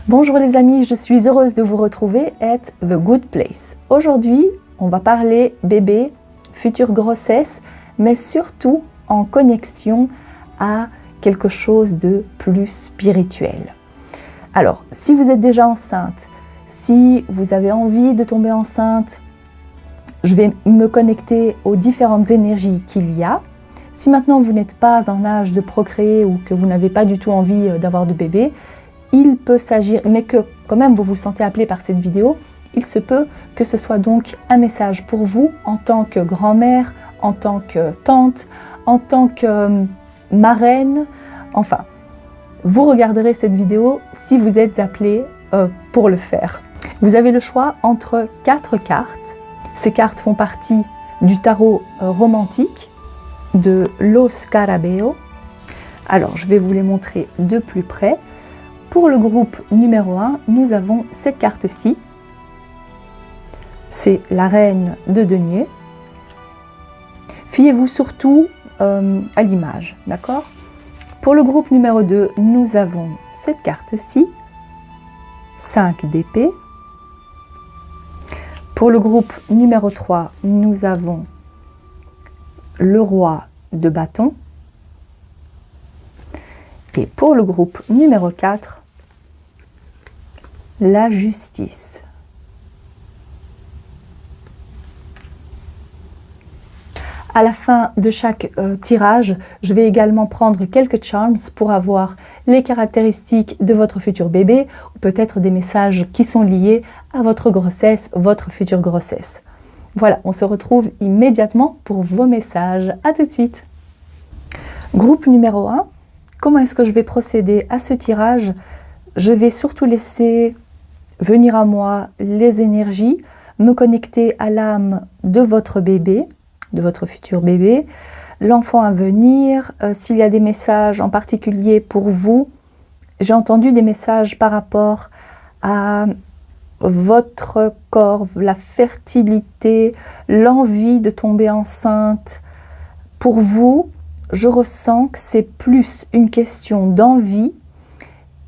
Bonjour les amis, je suis heureuse de vous retrouver at The Good Place. Aujourd'hui, on va parler bébé, future grossesse, mais surtout en connexion à quelque chose de plus spirituel. Alors, si vous êtes déjà enceinte, si vous avez envie de tomber enceinte, je vais me connecter aux différentes énergies qu'il y a. Si maintenant vous n'êtes pas en âge de procréer ou que vous n'avez pas du tout envie d'avoir de bébé, il peut s'agir, mais que quand même vous vous sentez appelé par cette vidéo, il se peut que ce soit donc un message pour vous en tant que grand-mère, en tant que tante, en tant que marraine, enfin, vous regarderez cette vidéo si vous êtes appelé pour le faire. Vous avez le choix entre 4 cartes. Ces cartes font partie du tarot romantique de Lo Scarabeo. Alors, je vais vous les montrer de plus près. Pour le groupe numéro 1, nous avons cette carte-ci. C'est la reine de denier. Fiez-vous surtout à l'image, d'accord? Pour le groupe numéro 2, nous avons cette carte-ci, 5 d'épée. Pour le groupe numéro 3, nous avons le roi de bâton. Et pour le groupe numéro 4, la justice. À la fin de chaque tirage, je vais également prendre quelques charms pour avoir les caractéristiques de votre futur bébé ou peut-être des messages qui sont liés à votre grossesse, votre future grossesse. Voilà, on se retrouve immédiatement pour vos messages. À tout de suite. Groupe numéro 1, comment est-ce que je vais procéder à ce tirage? Je vais surtout laisser venir à moi les énergies, me connecter à l'âme de votre bébé, de votre futur bébé, l'enfant à venir, s'il y a des messages en particulier pour vous. J'ai entendu des messages par rapport à votre corps, la fertilité, l'envie de tomber enceinte. Pour vous, je ressens que c'est plus une question d'envie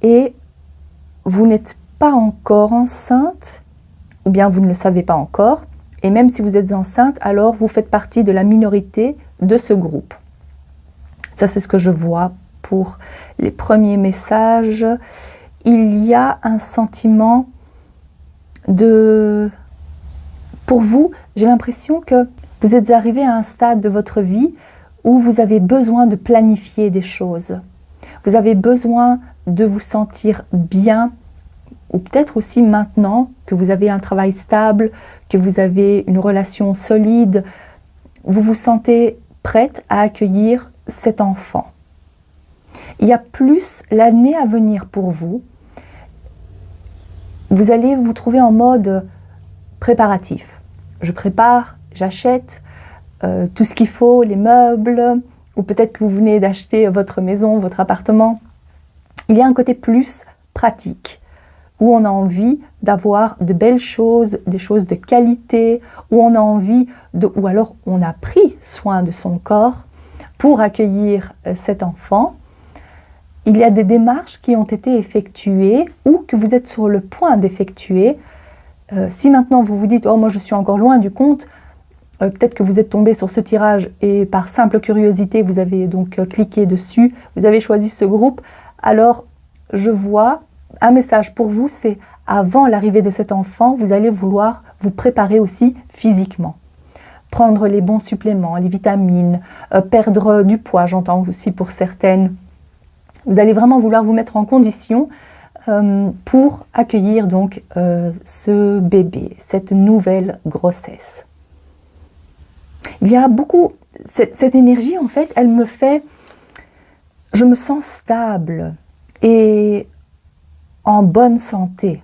et vous n'êtes pas encore enceinte, ou bien vous ne le savez pas encore, et même si vous êtes enceinte, alors vous faites partie de la minorité de ce groupe. Ça, c'est ce que je vois pour les premiers messages. Il y a un sentiment de... Pour vous, j'ai l'impression que vous êtes arrivé à un stade de votre vie où vous avez besoin de planifier des choses. Vous avez besoin de vous sentir bien, ou peut-être aussi maintenant que vous avez un travail stable, que vous avez une relation solide, vous vous sentez prête à accueillir cet enfant. Il y a plus l'année à venir pour vous. Vous allez vous trouver en mode préparatif. Je prépare, j'achète tout ce qu'il faut, les meubles, ou peut-être que vous venez d'acheter votre maison, votre appartement. Il y a un côté plus pratique, où on a envie d'avoir de belles choses, des choses de qualité, où on a envie de, ou alors on a pris soin de son corps pour accueillir cet enfant. Il y a des démarches qui ont été effectuées ou que vous êtes sur le point d'effectuer. Si maintenant vous vous dites « Oh, moi je suis encore loin du compte », peut-être que vous êtes tombé sur ce tirage et par simple curiosité, vous avez donc cliqué dessus, vous avez choisi ce groupe, alors je vois un message pour vous, c'est avant l'arrivée de cet enfant, vous allez vouloir vous préparer aussi physiquement. Prendre les bons suppléments, les vitamines, perdre du poids, j'entends aussi pour certaines. Vous allez vraiment vouloir vous mettre en condition pour accueillir donc ce bébé, cette nouvelle grossesse. Il y a beaucoup, cette énergie en fait, elle me fait, je me sens stable et en bonne santé.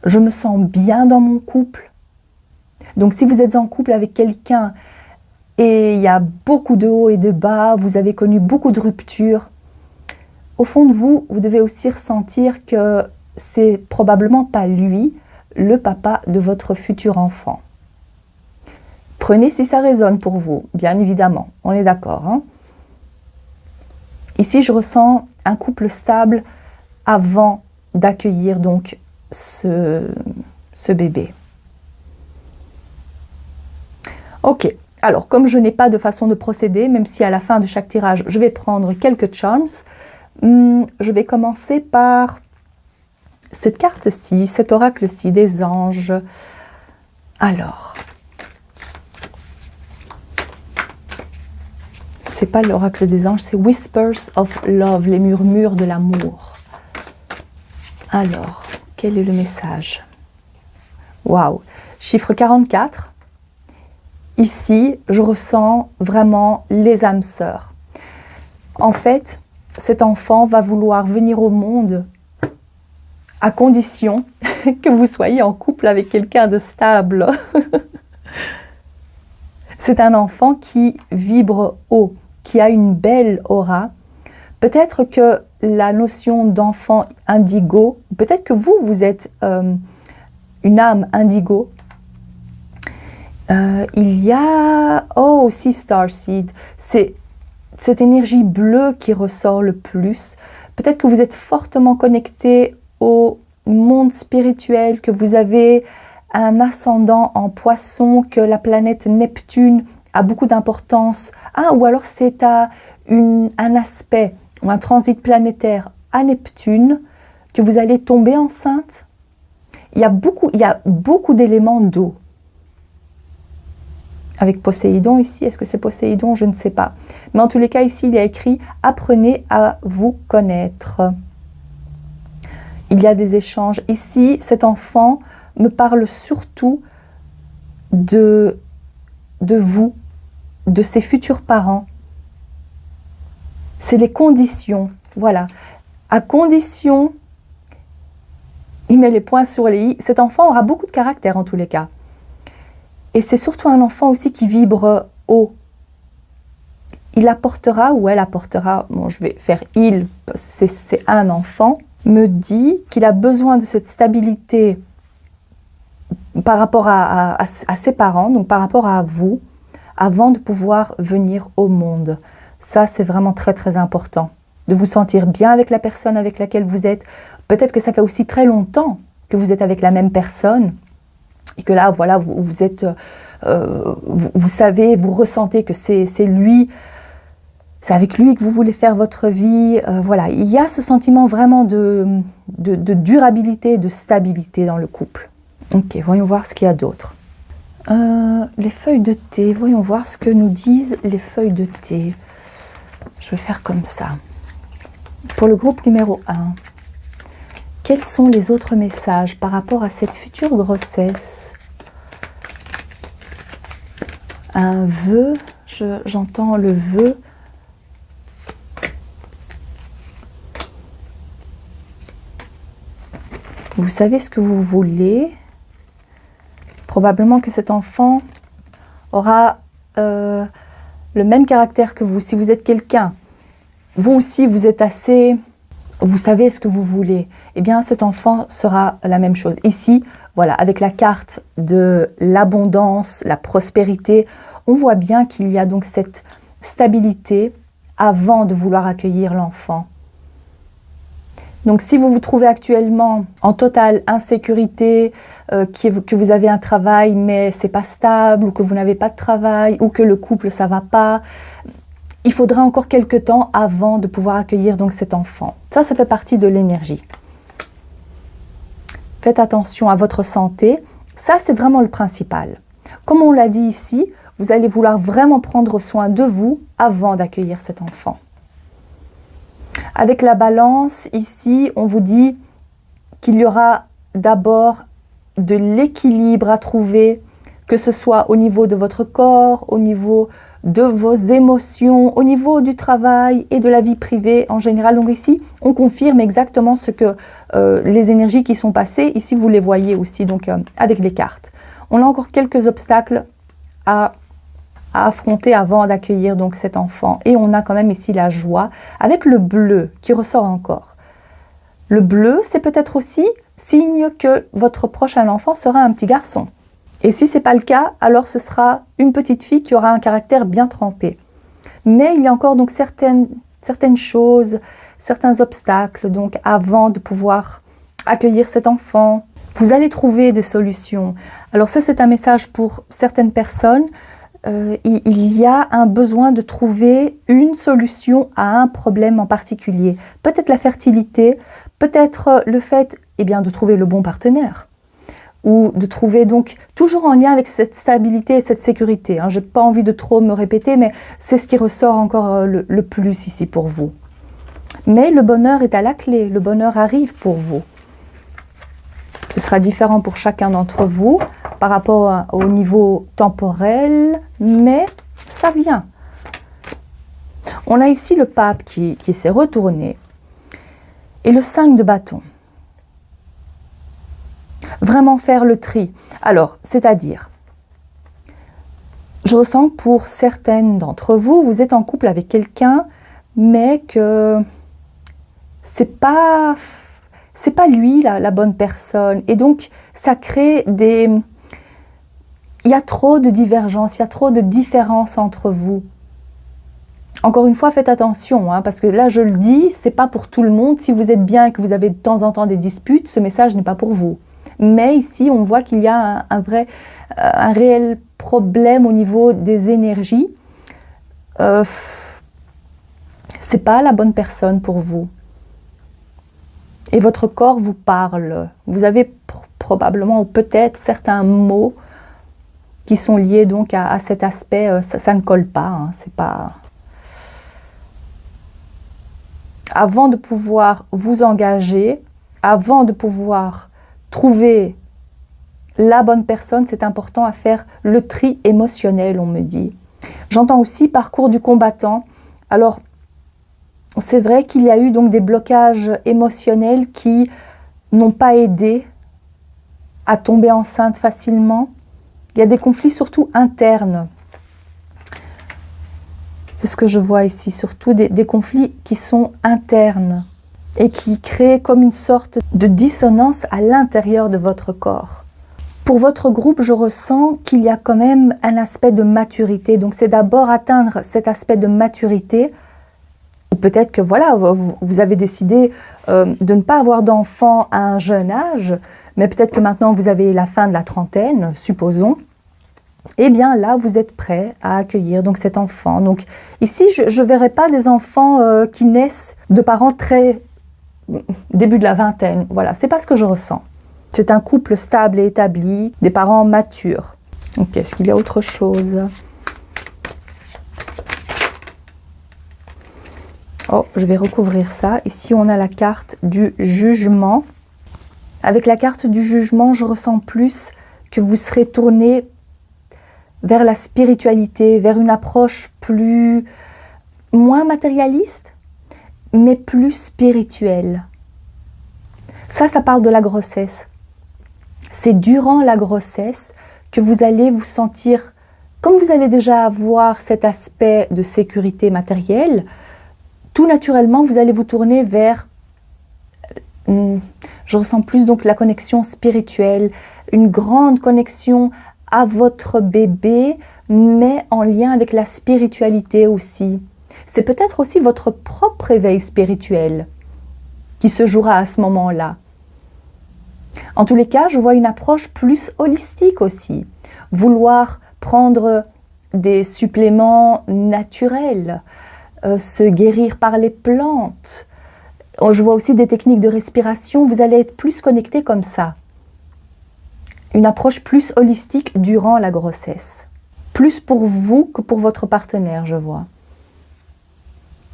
Je me sens bien dans mon couple. Donc si vous êtes en couple avec quelqu'un et il y a beaucoup de hauts et de bas, vous avez connu beaucoup de ruptures, au fond de vous, vous devez aussi ressentir que c'est probablement pas lui, le papa de votre futur enfant. Prenez si ça résonne pour vous, bien évidemment, on est d'accord, hein? Ici, je ressens un couple stable avant d'accueillir donc ce bébé. Ok, alors comme je n'ai pas de façon de procéder, même si à la fin de chaque tirage, je vais prendre quelques charms, je vais commencer par cette carte-ci, cet oracle-ci des anges. Alors, c'est pas l'oracle des anges, c'est Whispers of Love, les murmures de l'amour. Alors, quel est le message? Waouh, chiffre 44. Ici, je ressens vraiment les âmes sœurs. En fait, cet enfant va vouloir venir au monde à condition que vous soyez en couple avec quelqu'un de stable. C'est un enfant qui vibre haut, qui a une belle aura. Peut-être que la notion d'enfant indigo, peut-être que vous êtes une âme indigo. Il y a aussi Starseed, c'est cette énergie bleue qui ressort le plus. Peut-être que vous êtes fortement connecté au monde spirituel, que vous avez un ascendant en poisson, que la planète Neptune a beaucoup d'importance. Ou alors c'est à un aspect ou un transit planétaire à Neptune que vous allez tomber enceinte. Il y a beaucoup d'éléments d'eau. Avec Poséidon ici, est-ce que c'est Poséidon? Je ne sais pas. Mais en tous les cas, ici, il y a écrit « Apprenez à vous connaître ». Il y a des échanges. Ici, cet enfant me parle surtout de vous, de ses futurs parents. C'est les conditions, voilà. À condition, il met les points sur les i, cet enfant aura beaucoup de caractère en tous les cas. Et c'est surtout un enfant aussi qui vibre haut. Il apportera, ou elle apportera, bon je vais faire il, c'est un enfant, me dit qu'il a besoin de cette stabilité par rapport à ses parents, donc par rapport à vous, avant de pouvoir venir au monde. Ça, c'est vraiment très très important. De vous sentir bien avec la personne avec laquelle vous êtes. Peut-être que ça fait aussi très longtemps que vous êtes avec la même personne. Et que là, voilà, vous êtes, vous savez, vous ressentez que c'est lui, c'est avec lui que vous voulez faire votre vie. Voilà, il y a ce sentiment vraiment de durabilité, de stabilité dans le couple. Ok, voyons voir ce qu'il y a d'autre. Les feuilles de thé, voyons voir ce que nous disent les feuilles de thé. Je vais faire comme ça. Pour le groupe numéro 1. Quels sont les autres messages par rapport à cette future grossesse? Un vœu, j'entends le vœu. Vous savez ce que vous voulez. Probablement que cet enfant aura le même caractère que vous. Si vous êtes quelqu'un, vous aussi vous êtes assez... Vous savez ce que vous voulez, eh bien cet enfant sera la même chose. Ici, voilà, avec la carte de l'abondance, la prospérité, on voit bien qu'il y a donc cette stabilité avant de vouloir accueillir l'enfant. Donc si vous vous trouvez actuellement en totale insécurité, que vous avez un travail mais c'est pas stable, ou que vous n'avez pas de travail, ou que le couple ça va pas, il faudra encore quelques temps avant de pouvoir accueillir donc cet enfant. Ça fait partie de l'énergie. Faites attention à votre santé. Ça, c'est vraiment le principal. Comme on l'a dit ici, vous allez vouloir vraiment prendre soin de vous avant d'accueillir cet enfant. Avec la balance, ici, on vous dit qu'il y aura d'abord de l'équilibre à trouver, que ce soit au niveau de votre corps, au niveau de vos émotions, au niveau du travail et de la vie privée en général. Donc ici, on confirme exactement ce que les énergies qui sont passées. Ici, vous les voyez aussi donc avec les cartes. On a encore quelques obstacles à affronter avant d'accueillir donc cet enfant. Et on a quand même ici la joie avec le bleu qui ressort encore. Le bleu, c'est peut-être aussi signe que votre prochain enfant sera un petit garçon. Et si ce n'est pas le cas, alors ce sera une petite fille qui aura un caractère bien trempé. Mais il y a encore donc certaines choses, certains obstacles donc avant de pouvoir accueillir cet enfant. Vous allez trouver des solutions. Alors ça, c'est un message pour certaines personnes. Il y a un besoin de trouver une solution à un problème en particulier. Peut-être la fertilité, peut-être le fait de trouver le bon partenaire. Ou de trouver donc, toujours en lien avec cette stabilité et cette sécurité. Je n'ai pas envie de trop me répéter, mais c'est ce qui ressort encore le plus ici pour vous. Mais le bonheur est à la clé, le bonheur arrive pour vous. Ce sera différent pour chacun d'entre vous par rapport au niveau temporel, mais ça vient. On a ici le pape qui s'est retourné et le 5 de bâton. Vraiment faire le tri. Alors, c'est-à-dire, je ressens que pour certaines d'entre vous, vous êtes en couple avec quelqu'un, mais que c'est pas lui la bonne personne. Et donc, ça crée il y a trop de divergences, il y a trop de différences entre vous. Encore une fois, faites attention, parce que là, je le dis, c'est pas pour tout le monde. Si vous êtes bien et que vous avez de temps en temps des disputes, ce message n'est pas pour vous. Mais ici, on voit qu'il y a un réel problème au niveau des énergies. C'est pas la bonne personne pour vous. Et votre corps vous parle. Vous avez probablement ou peut-être certains mots qui sont liés donc à cet aspect. Ça ne colle pas. C'est pas. Avant de pouvoir vous engager, avant de pouvoir trouver la bonne personne, c'est important à faire le tri émotionnel, on me dit. J'entends aussi parcours du combattant. Alors, c'est vrai qu'il y a eu donc des blocages émotionnels qui n'ont pas aidé à tomber enceinte facilement. Il y a des conflits surtout internes. C'est ce que je vois ici, surtout des conflits qui sont internes et qui créent comme une sorte de dissonance à l'intérieur de votre corps. Pour votre groupe, je ressens qu'il y a quand même un aspect de maturité. Donc c'est d'abord atteindre cet aspect de maturité. Peut-être que voilà, vous avez décidé de ne pas avoir d'enfant à un jeune âge, mais peut-être que maintenant vous avez la fin de la trentaine, supposons. Eh bien là, vous êtes prêt à accueillir donc cet enfant. Donc ici, je ne verrai pas des enfants qui naissent de parents très début de la vingtaine. Voilà, c'est pas ce que je ressens. C'est un couple stable et établi, des parents matures. Ok, est-ce qu'il y a autre chose ? Oh, je vais recouvrir ça. Ici, on a la carte du jugement. Avec la carte du jugement, je ressens plus que vous serez tourné vers la spiritualité, vers une approche moins matérialiste, mais plus spirituelle. Ça parle de la grossesse. C'est durant la grossesse que vous allez vous sentir, comme vous allez déjà avoir cet aspect de sécurité matérielle, tout naturellement, vous allez vous tourner vers, je ressens plus donc la connexion spirituelle, une grande connexion à votre bébé, mais en lien avec la spiritualité aussi. C'est peut-être aussi votre propre éveil spirituel qui se jouera à ce moment-là. En tous les cas, je vois une approche plus holistique aussi. Vouloir prendre des suppléments naturels, se guérir par les plantes. Je vois aussi des techniques de respiration. Vous allez être plus connecté comme ça. Une approche plus holistique durant la grossesse. Plus pour vous que pour votre partenaire, je vois.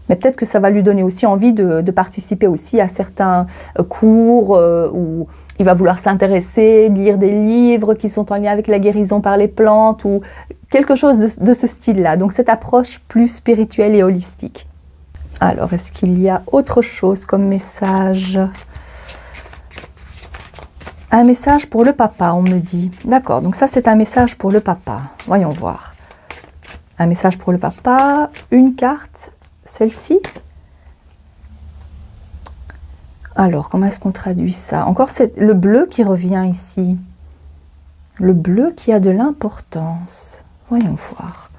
Mais peut-être que ça va lui donner aussi envie de participer aussi à certains cours où il va vouloir s'intéresser, lire des livres qui sont en lien avec la guérison par les plantes ou quelque chose de ce style-là. Donc cette approche plus spirituelle et holistique. Alors, est-ce qu'il y a autre chose comme message ? Un message pour le papa, on me dit. D'accord, donc ça c'est un message pour le papa. Voyons voir. Un message pour le papa, une carte, celle-ci. Alors, comment est-ce qu'on traduit ça ? Encore, c'est le bleu qui revient ici. Le bleu qui a de l'importance. Voyons voir.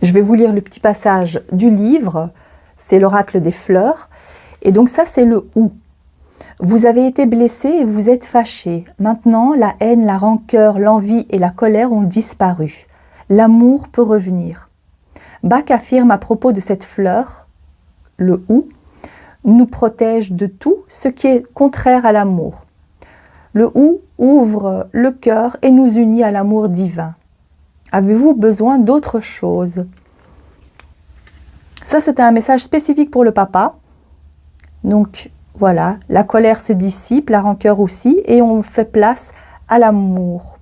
Je vais vous lire le petit passage du livre. C'est l'oracle des fleurs. Et donc ça, c'est le « ou ». Vous avez été blessé et vous êtes fâché. Maintenant, la haine, la rancœur, l'envie et la colère ont disparu. L'amour peut revenir. Bach affirme à propos de cette fleur, le hou, nous protège de tout ce qui est contraire à l'amour. Le hou ouvre le cœur et nous unit à l'amour divin. Avez-vous besoin d'autre chose? Ça, c'était un message spécifique pour le papa. Donc, voilà, la colère se dissipe, la rancœur aussi, et on fait place à l'amour.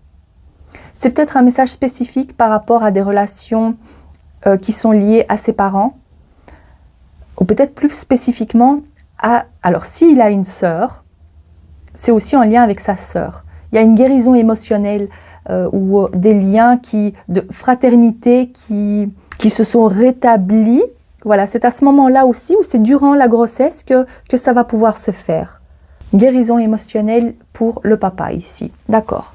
C'est peut-être un message spécifique par rapport à des relations qui sont liées à ses parents, ou peut-être plus spécifiquement à... Alors, s'il a une sœur, c'est aussi en lien avec sa sœur. Il y a une guérison émotionnelle ou des liens de fraternité qui se sont rétablis. Voilà, c'est à ce moment-là aussi, ou c'est durant la grossesse que ça va pouvoir se faire. Guérison émotionnelle pour le papa ici. D'accord.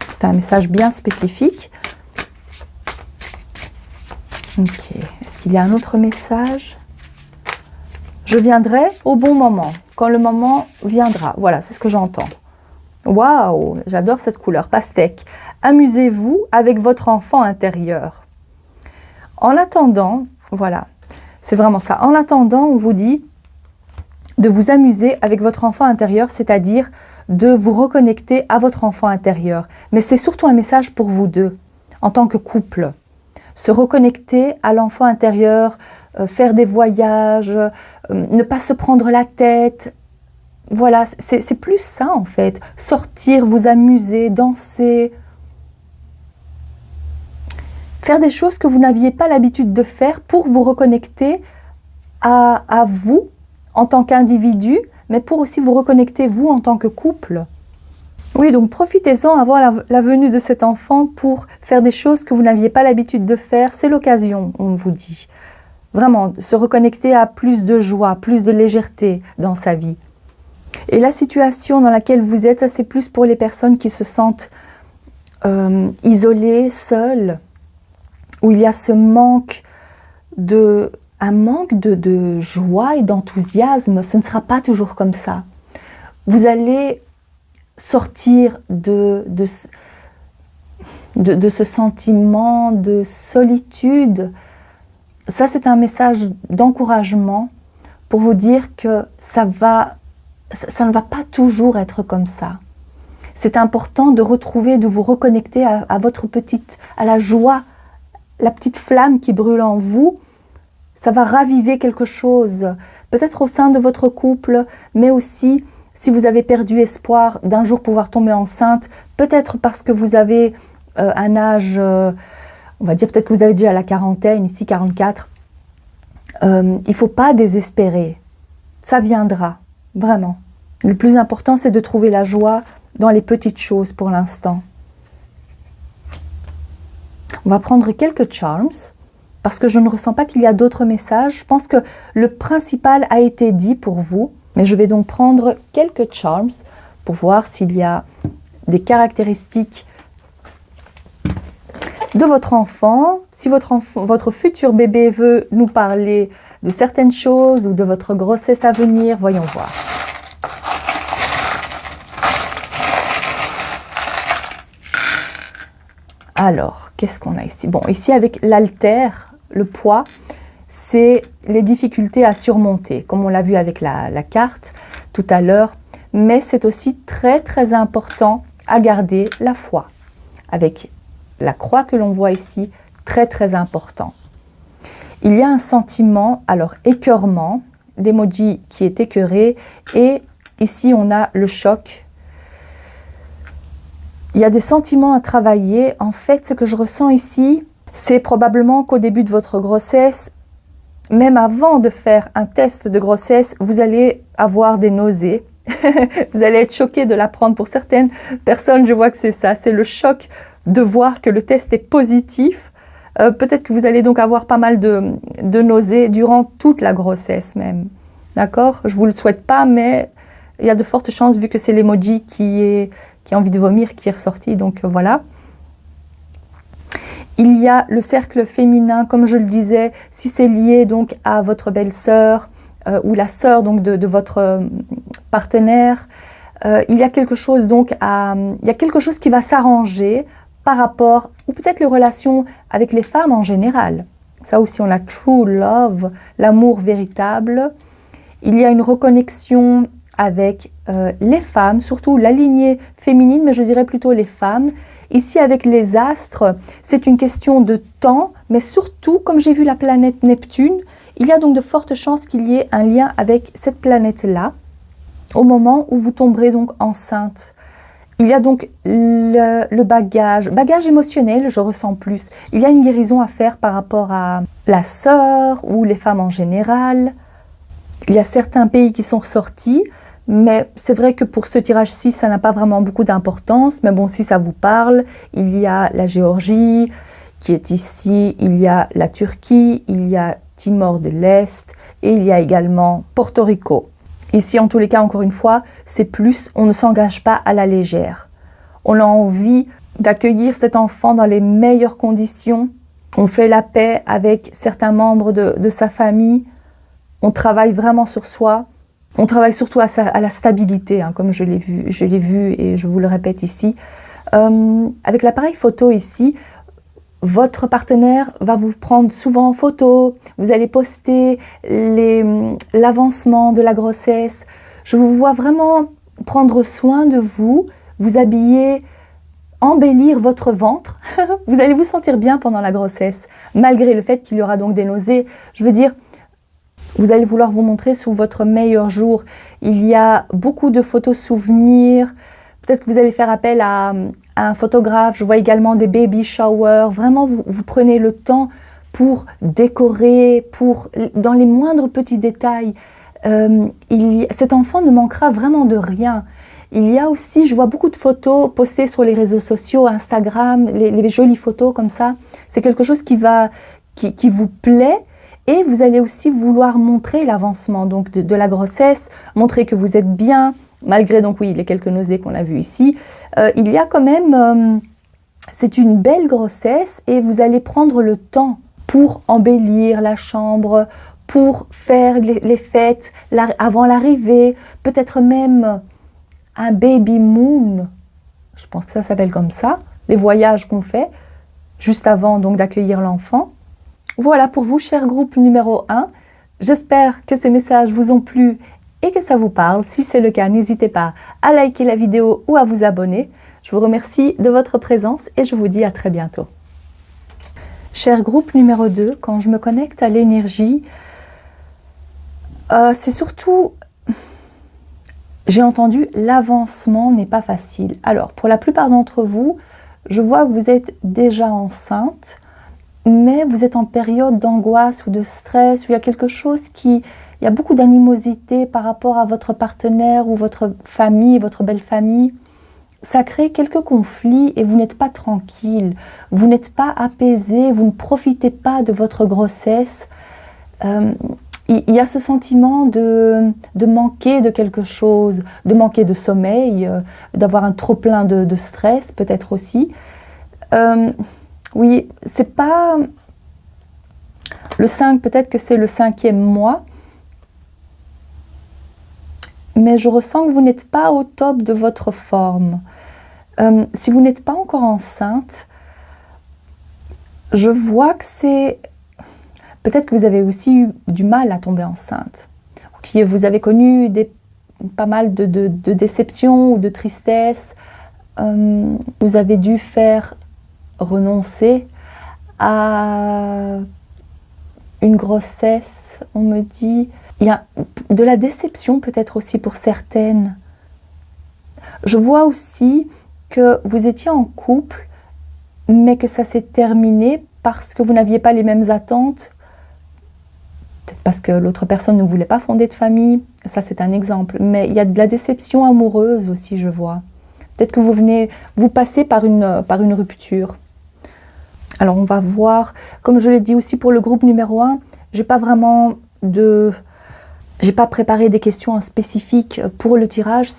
C'est un message bien spécifique. Ok. Est-ce qu'il y a un autre message? Je viendrai au bon moment, quand le moment viendra. Voilà, c'est ce que j'entends. Waouh, j'adore cette couleur, pastèque. Amusez-vous avec votre enfant intérieur. En attendant, voilà, c'est vraiment ça. En attendant, on vous dit de vous amuser avec votre enfant intérieur, c'est-à-dire de vous reconnecter à votre enfant intérieur. Mais c'est surtout un message pour vous deux, en tant que couple. Se reconnecter à l'enfant intérieur, faire des voyages, ne pas se prendre la tête. Voilà, c'est plus ça en fait. Sortir, vous amuser, danser. Faire des choses que vous n'aviez pas l'habitude de faire pour vous reconnecter à vous en tant qu'individu, mais pour aussi vous reconnecter vous en tant que couple. Oui, donc profitez-en avant la venue de cet enfant pour faire des choses que vous n'aviez pas l'habitude de faire. C'est l'occasion, on vous dit. Vraiment, se reconnecter à plus de joie, plus de légèreté dans sa vie. Et la situation dans laquelle vous êtes, ça c'est plus pour les personnes qui se sentent isolées, seules, où il y a ce manque de joie et d'enthousiasme. Ce ne sera pas toujours comme ça. Vous allez sortir de ce sentiment de solitude. Ça, c'est un message d'encouragement pour vous dire que ça ne va pas toujours être comme ça. C'est important de retrouver, de vous reconnecter à la joie, la petite flamme qui brûle en vous. Ça va raviver quelque chose, peut-être au sein de votre couple, mais aussi si vous avez perdu espoir d'un jour pouvoir tomber enceinte, peut-être parce que vous avez un âge, on va dire peut-être que vous avez déjà la quarantaine, ici 44. Il ne faut pas désespérer, ça viendra, vraiment. Le plus important, c'est de trouver la joie dans les petites choses pour l'instant. On va prendre quelques charms, parce que je ne ressens pas qu'il y a d'autres messages. Je pense que le principal a été dit pour vous, mais je vais donc prendre quelques charms pour voir s'il y a des caractéristiques de votre enfant. Si votre futur bébé veut nous parler de certaines choses ou de votre grossesse à venir, voyons voir. Alors, qu'est-ce qu'on a ici? Bon, ici avec l'haltère, le poids, c'est les difficultés à surmonter, comme on l'a vu avec la carte tout à l'heure. Mais c'est aussi très très important à garder la foi. Avec la croix que l'on voit ici, très très important. Il y a un sentiment, alors écœurement, l'emoji qui est écœuré, et ici on a le choc. Il y a des sentiments à travailler. En fait, ce que je ressens ici, c'est probablement qu'au début de votre grossesse, même avant de faire un test de grossesse, vous allez avoir des nausées. Vous allez être choqué de l'apprendre. Pour certaines personnes, je vois que c'est ça. C'est le choc de voir que le test est positif. Peut-être que vous allez donc avoir pas mal de nausées durant toute la grossesse même. D'accord? Je ne vous le souhaite pas, mais il y a de fortes chances, vu que c'est l'emoji qui a envie de vomir, qui est ressorti. Donc voilà. Il y a le cercle féminin, comme je le disais, si c'est lié donc à votre belle-sœur, ou la sœur donc de votre partenaire. Il y a quelque chose donc il y a quelque chose qui va s'arranger par rapport, ou peut-être les relations avec les femmes en général. Ça aussi, on a true love, l'amour véritable. Il y a une reconnexion avec les femmes, surtout la lignée féminine, mais je dirais plutôt les femmes. Ici, avec les astres, c'est une question de temps, mais surtout, comme j'ai vu la planète Neptune, il y a donc de fortes chances qu'il y ait un lien avec cette planète-là, au moment où vous tomberez donc enceinte. Il y a donc le bagage émotionnel, je ressens plus. Il y a une guérison à faire par rapport à la sœur ou les femmes en général. Il y a certains pays qui sont ressortis, mais c'est vrai que pour ce tirage-ci, ça n'a pas vraiment beaucoup d'importance. Mais bon, si ça vous parle, il y a la Géorgie qui est ici, il y a la Turquie, il y a Timor de l'Est et il y a également Porto Rico. Ici, en tous les cas, encore une fois, c'est plus, on ne s'engage pas à la légère. On a envie d'accueillir cet enfant dans les meilleures conditions. On fait la paix avec certains membres de sa famille. On travaille vraiment sur soi. On travaille surtout à la stabilité, hein, comme je l'ai vu et je vous le répète ici. Avec l'appareil photo ici, votre partenaire va vous prendre souvent en photo, vous allez poster l'avancement de la grossesse. Je vous vois vraiment prendre soin de vous, vous habiller, embellir votre ventre. Vous allez vous sentir bien pendant la grossesse, malgré le fait qu'il y aura donc des nausées. Je veux dire, vous allez vouloir vous montrer sous votre meilleur jour. Il y a beaucoup de photos souvenirs. Peut-être que vous allez faire appel à un photographe. Je vois également des baby showers. Vraiment, vous prenez le temps pour décorer, dans les moindres petits détails. Cet enfant ne manquera vraiment de rien. Il y a aussi, je vois beaucoup de photos postées sur les réseaux sociaux, Instagram, les jolies photos comme ça. C'est quelque chose qui vous plaît. Et vous allez aussi vouloir montrer l'avancement donc de la grossesse, montrer que vous êtes bien, malgré donc oui les quelques nausées qu'on a vues ici. Il y a quand même, c'est une belle grossesse et vous allez prendre le temps pour embellir la chambre, pour faire les fêtes avant l'arrivée, peut-être même un baby moon, je pense que ça s'appelle comme ça, les voyages qu'on fait juste avant donc d'accueillir l'enfant. Voilà pour vous, cher groupe numéro 1. J'espère que ces messages vous ont plu et que ça vous parle. Si c'est le cas, n'hésitez pas à liker la vidéo ou à vous abonner. Je vous remercie de votre présence et je vous dis à très bientôt. Cher groupe numéro 2, quand je me connecte à l'énergie, c'est surtout, j'ai entendu, l'avancement n'est pas facile. Alors, pour la plupart d'entre vous, je vois que vous êtes déjà enceinte, mais vous êtes en période d'angoisse ou de stress, où il y a quelque chose il y a beaucoup d'animosité par rapport à votre partenaire ou votre famille, votre belle famille. Ça crée quelques conflits et vous n'êtes pas tranquille, vous n'êtes pas apaisé, vous ne profitez pas de votre grossesse. Il y a ce sentiment de manquer de quelque chose, de manquer de sommeil, d'avoir un trop-plein de stress peut-être aussi. Oui, c'est pas... Le 5, peut-être que c'est le 5e mois. Mais je ressens que vous n'êtes pas au top de votre forme. Si vous n'êtes pas encore enceinte, je vois que c'est... Peut-être que vous avez aussi eu du mal à tomber enceinte. Que vous avez connu pas mal de déceptions ou de tristesse. Vous avez dû renoncer à une grossesse, on me dit. Il y a de la déception peut-être aussi pour certaines. Je vois aussi que vous étiez en couple, mais que ça s'est terminé parce que vous n'aviez pas les mêmes attentes. Peut-être parce que l'autre personne ne voulait pas fonder de famille. Ça, c'est un exemple. Mais il y a de la déception amoureuse aussi, je vois. Peut-être que vous passez par une rupture. Alors, on va voir, comme je l'ai dit aussi pour le groupe numéro 1, j'ai pas préparé des questions spécifiques pour le tirage.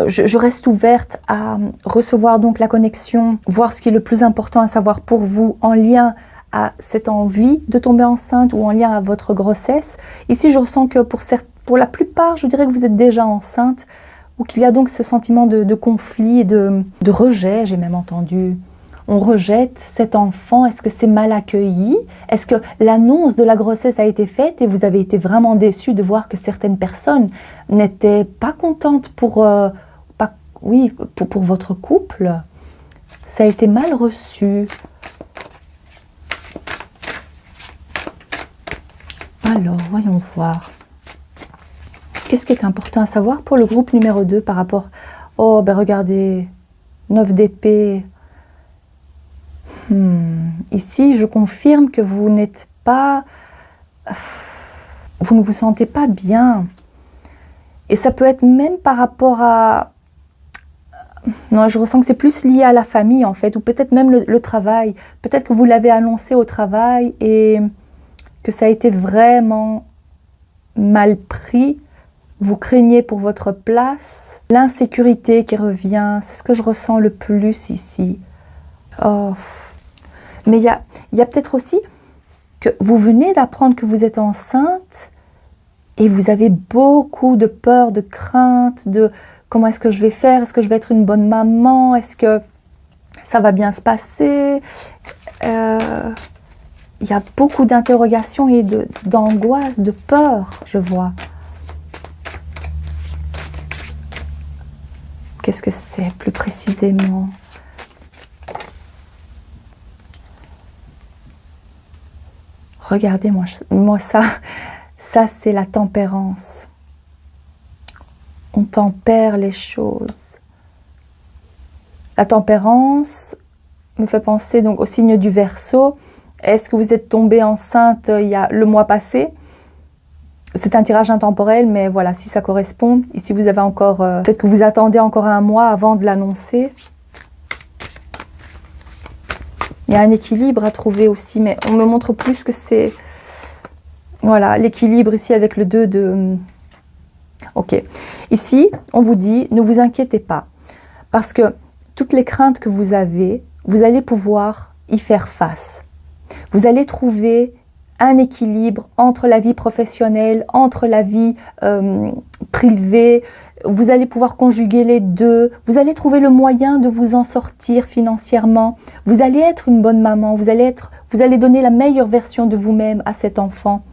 Je reste ouverte à recevoir donc la connexion, voir ce qui est le plus important à savoir pour vous en lien à cette envie de tomber enceinte ou en lien à votre grossesse. Ici, je ressens que pour la plupart, je dirais que vous êtes déjà enceinte ou qu'il y a donc ce sentiment de conflit et de rejet, j'ai même entendu. On rejette cet enfant, est-ce que c'est mal accueilli? Est-ce que l'annonce de la grossesse a été faite et vous avez été vraiment déçu de voir que certaines personnes n'étaient pas contentes pour votre couple? Ça a été mal reçu. Alors, voyons voir. Qu'est-ce qui est important à savoir pour le groupe numéro 2 par rapport... Oh, ben regardez, 9 d'épée. Ici, je confirme que vous n'êtes pas... Vous ne vous sentez pas bien. Et ça peut être même par rapport à... Non, je ressens que c'est plus lié à la famille, en fait, ou peut-être même le travail. Peut-être que vous l'avez annoncé au travail et que ça a été vraiment mal pris. Vous craignez pour votre place. L'insécurité qui revient, c'est ce que je ressens le plus ici. Oh... Mais il y a peut-être aussi que vous venez d'apprendre que vous êtes enceinte et vous avez beaucoup de peur, de crainte, de comment est-ce que je vais faire, est-ce que je vais être une bonne maman, est-ce que ça va bien se passer. Il y a beaucoup d'interrogations et d'angoisse, de peur, je vois. Qu'est-ce que c'est plus précisément ? Regardez, moi ça c'est la tempérance. On tempère les choses. La tempérance me fait penser donc au signe du Verseau. Est-ce que vous êtes tombée enceinte il y a le mois passé? C'est un tirage intemporel, mais voilà, si ça correspond. Ici, vous avez encore... peut-être que vous attendez encore un mois avant de l'annoncer. Il y a un équilibre à trouver aussi, mais on me montre plus que c'est... Voilà, l'équilibre ici avec le 2 de... Ok. Ici, on vous dit, ne vous inquiétez pas. Parce que toutes les craintes que vous avez, vous allez pouvoir y faire face. Vous allez trouver un équilibre entre la vie professionnelle, entre la vie privée. Vous allez pouvoir conjuguer les deux. Vous allez trouver le moyen de vous en sortir financièrement. Vous allez être une bonne maman. Vous allez donner la meilleure version de vous-même à cet enfant.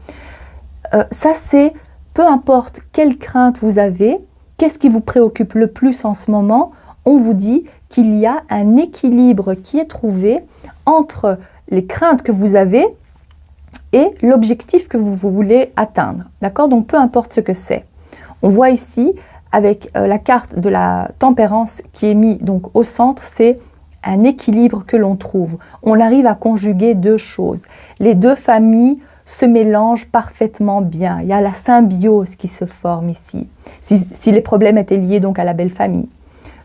Ça, c'est peu importe quelle crainte vous avez, qu'est-ce qui vous préoccupe le plus en ce moment, on vous dit qu'il y a un équilibre qui est trouvé entre les craintes que vous avez et l'objectif que vous voulez atteindre. D'accord? Donc, peu importe ce que c'est. On voit ici, avec la carte de la tempérance qui est mise donc au centre, c'est un équilibre que l'on trouve. On arrive à conjuguer deux choses. Les deux familles se mélangent parfaitement bien. Il y a la symbiose qui se forme ici. Si les problèmes étaient liés donc à la belle famille,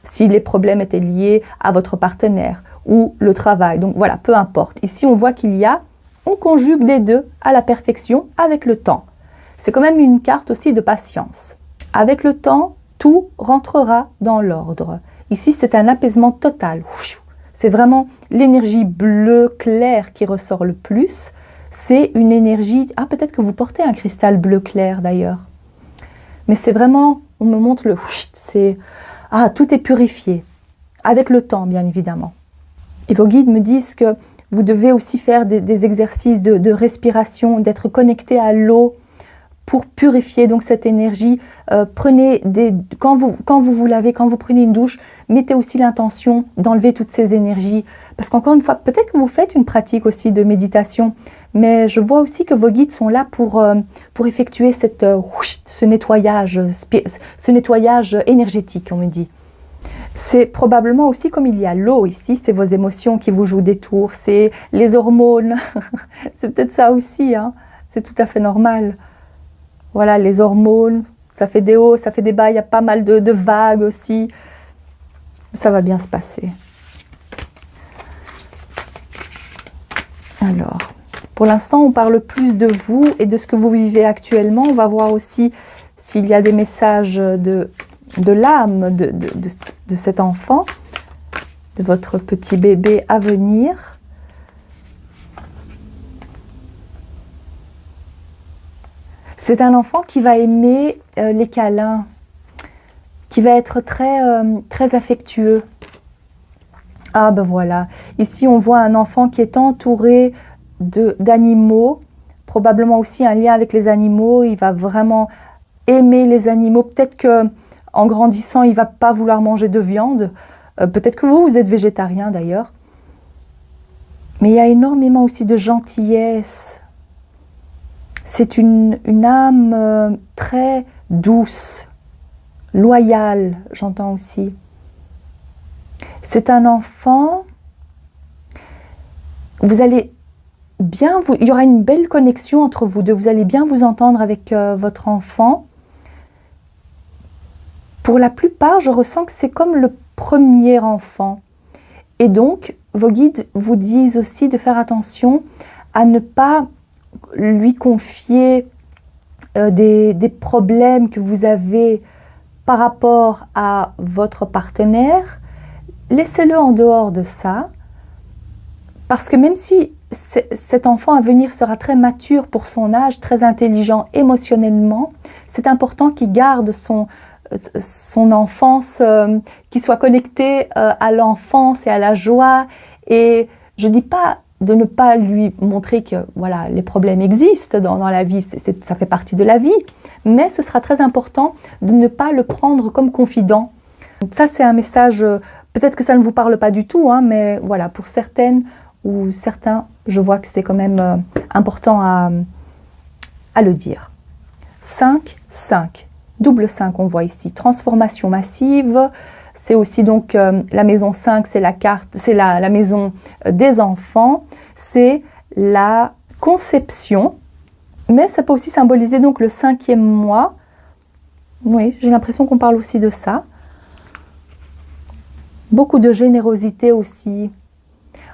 si les problèmes étaient liés à votre partenaire ou le travail, donc voilà, peu importe. Ici, on voit on conjugue les deux à la perfection avec le temps. C'est quand même une carte aussi de patience. Avec le temps, tout rentrera dans l'ordre. Ici, c'est un apaisement total. C'est vraiment l'énergie bleue claire qui ressort le plus. C'est une énergie... Ah, peut-être que vous portez un cristal bleu clair d'ailleurs. Mais c'est vraiment... On me montre le... C'est... Ah, tout est purifié. Avec le temps, bien évidemment. Et vos guides me disent que vous devez aussi faire des exercices de respiration, d'être connecté à l'eau pour purifier donc cette énergie. Quand vous lavez, quand vous prenez une douche, mettez aussi l'intention d'enlever toutes ces énergies. Parce qu'encore une fois, peut-être que vous faites une pratique aussi de méditation, mais je vois aussi que vos guides sont là pour effectuer ce nettoyage énergétique, on me dit. C'est probablement aussi comme il y a l'eau ici, c'est vos émotions qui vous jouent des tours, c'est les hormones, c'est peut-être ça aussi, hein. C'est tout à fait normal. Voilà, les hormones, ça fait des hauts, ça fait des bas, il y a pas mal de vagues aussi. Ça va bien se passer. Alors, pour l'instant, on parle plus de vous et de ce que vous vivez actuellement. On va voir aussi s'il y a des messages de l'âme de cet enfant, de votre petit bébé à venir. C'est un enfant qui va aimer les câlins, qui va être très affectueux. Ah ben voilà, ici on voit un enfant qui est entouré d'animaux, probablement aussi un lien avec les animaux, il va vraiment aimer les animaux. Peut-être qu'en grandissant, il ne va pas vouloir manger de viande. Peut-être que vous êtes végétarien d'ailleurs. Mais il y a énormément aussi de gentillesse. C'est une âme très douce, loyale, j'entends aussi. C'est un enfant, il y aura une belle connexion entre vous deux, vous allez bien vous entendre avec votre enfant. Pour la plupart, je ressens que c'est comme le premier enfant. Et donc, vos guides vous disent aussi de faire attention à ne pas lui confier des problèmes que vous avez par rapport à votre partenaire. Laissez-le en dehors de ça, parce que même si cet enfant à venir sera très mature pour son âge, très intelligent émotionnellement, c'est important qu'il garde son enfance, qu'il soit connecté à l'enfance et à la joie. Et je ne dis pas de ne pas lui montrer que voilà, les problèmes existent dans la vie, ça fait partie de la vie, mais ce sera très important de ne pas le prendre comme confident. Ça, c'est un message, peut-être que ça ne vous parle pas du tout, hein, mais voilà, pour certaines ou certains, je vois que c'est quand même important à le dire. 5, 5. Double 5, on voit ici. Transformation massive. C'est aussi donc la maison 5, c'est la maison des enfants. C'est la conception. Mais ça peut aussi symboliser donc le 5e mois. Oui, j'ai l'impression qu'on parle aussi de ça. Beaucoup de générosité aussi.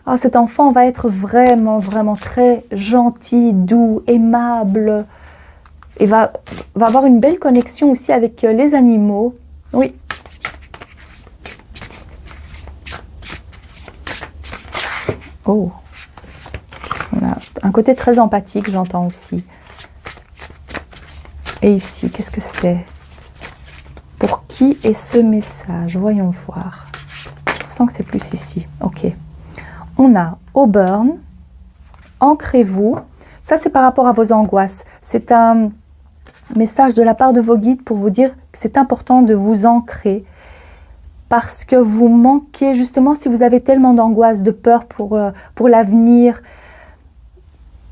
Ah, cet enfant va être vraiment, vraiment très gentil, doux, aimable. Et va avoir une belle connexion aussi avec les animaux. Oui. Oh. Qu'est-ce qu'on a? Un côté très empathique, j'entends aussi. Et ici, qu'est-ce que c'est? Pour qui est ce message? Voyons voir. Je ressens que c'est plus ici. Ok. On a Auburn. Ancrez-vous. Ça, c'est par rapport à vos angoisses. C'est un message de la part de vos guides pour vous dire que c'est important de vous ancrer parce que vous manquez, justement, si vous avez tellement d'angoisse, de peur pour l'avenir,